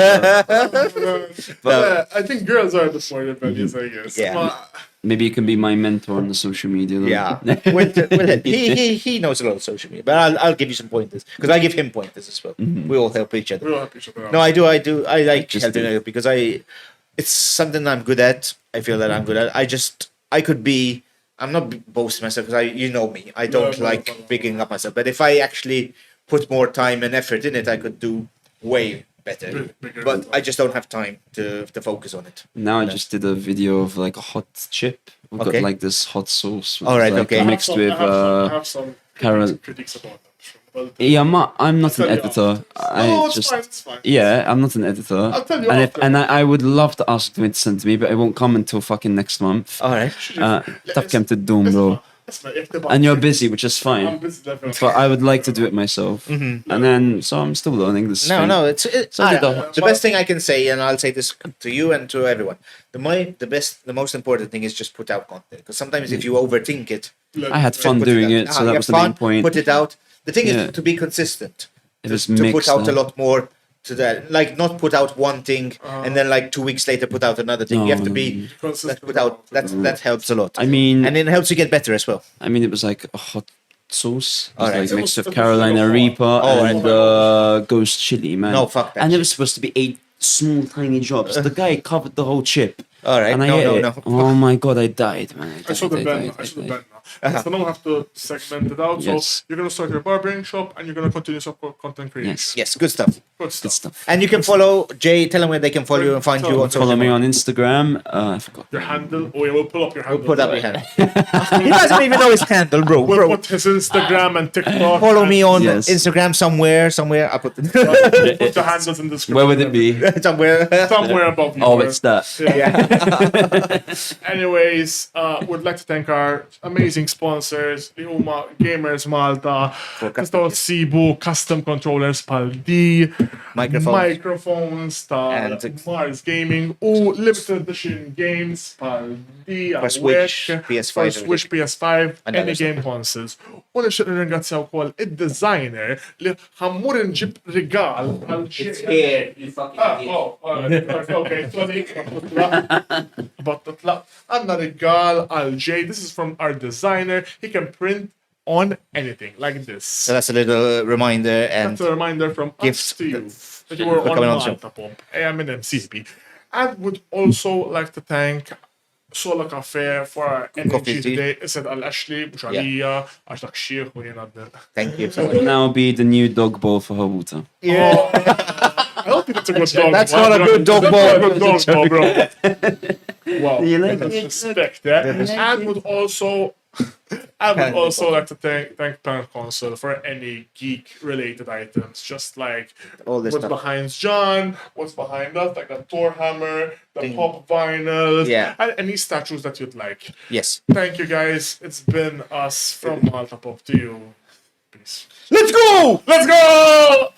I think girls are the more rebellious, I guess. Yeah. Maybe you can be my mentor on the social media. Though. Yeah. He knows a lot of social media, but I'll give you some pointers because I give him pointers as well. We all help each other. We all help each other out. No, I do. I like helping other because it's something I'm good at. I feel that I'm good at. I'm not boasting myself because you know me. I don't like bigging up myself. But if I actually put more time and effort in it, I could do way better. But I just don't have time to focus on it. Now I just did a video of like a hot chip. We've got like this hot sauce. All right, like, okay. Mixed with I have some carrot. critiques about that. Well, Yeah, I'm not an editor. it's fine, it's fine. Yeah, I'm not an editor. I'll tell you and after. I would love to ask Dwayne to send to me, but it won't come until fucking next month. All right. Tough came to doom, bro. And you're busy, which is I'm fine. busy, definitely. But I would like to do it myself. And then, so I'm still learning this. thing. No, it's So the best thing I can say, and I'll say this to you and to everyone. The most important thing is just put out content. Because sometimes if you overthink it, I had fun put doing out. it, so that was the main point. Put it out. The thing Yeah. is to be consistent. It was To put mixed. out a lot more to that, like not put out one thing and then like 2 weeks later put out another thing. You have to be put out. That helps a lot. I mean, And it helps you get better as well. it was like a hot sauce. It was Alright. like mixed It with was Carolina hot. Reaper Oh, and ghost chili, man. No, fuck that And it shit. was supposed to be 8 small, tiny drops. The guy covered the whole chip. All right. And I No, ate no, it. no. Oh my God, I died, man. I saw the bend. I saw the bend now. So now we have to segment it out. Yes. So you're gonna start your barbering shop, and you're gonna continue some content creation. Yes. Yes, good stuff. Good stuff. Good stuff. And you can follow Jay. Tell them where they can follow you and find you on social Follow me media. on Instagram. I forgot. Your handle. Oh yeah, we'll pull up your handle. Put up your hand. He doesn't even know his handle, bro. We'll put his Instagram and TikTok. Follow me on Yes. Instagram somewhere. I put Put the handles in the description. Where would it be? somewhere. Somewhere above you. Oh, it's that. Anyways, would like to thank our amazing sponsors, l-huma Gamers Malta, Tistgħu ssibu custom controllers pal di, microphones And- ta' Mars Gaming u limited edition games pal di, For Switch, għawek, PS5, for Switch, PS5, And any other game consoles. U nixtieq nirringrazzjaw ukoll id-designer li ħammur nġib rigal għal Okay, sorry. About the tlaq. Għanna rigal għal Jay. This is from our designer. He can print on anything like this. So that's a little reminder and That's a reminder from gifts us to you that- that you were for on coming on the show. Malta Pump. I'm in MCP. And would also like to thank Sola Caffe for our Coffee energy tea. today. Ised għal-Ashley, bux għalija, għax dak xieħ u jena thank you. Will now be the new dog bowl for Habuta. I don't think it's a good dog. That's not a good dog It's ball. not a good dog ball, bro. Wow. You like That's it? respect, yeah. And would also like to thank Pan Console for any geek related items, just like All this what's stuff. behind John, what's behind us, like the Thor hammer, the pop vinyls, Yeah. and any statues that you'd like. Yes. Thank you guys. It's been us from Malta Pop to you. Peace. Let's go! Let's go!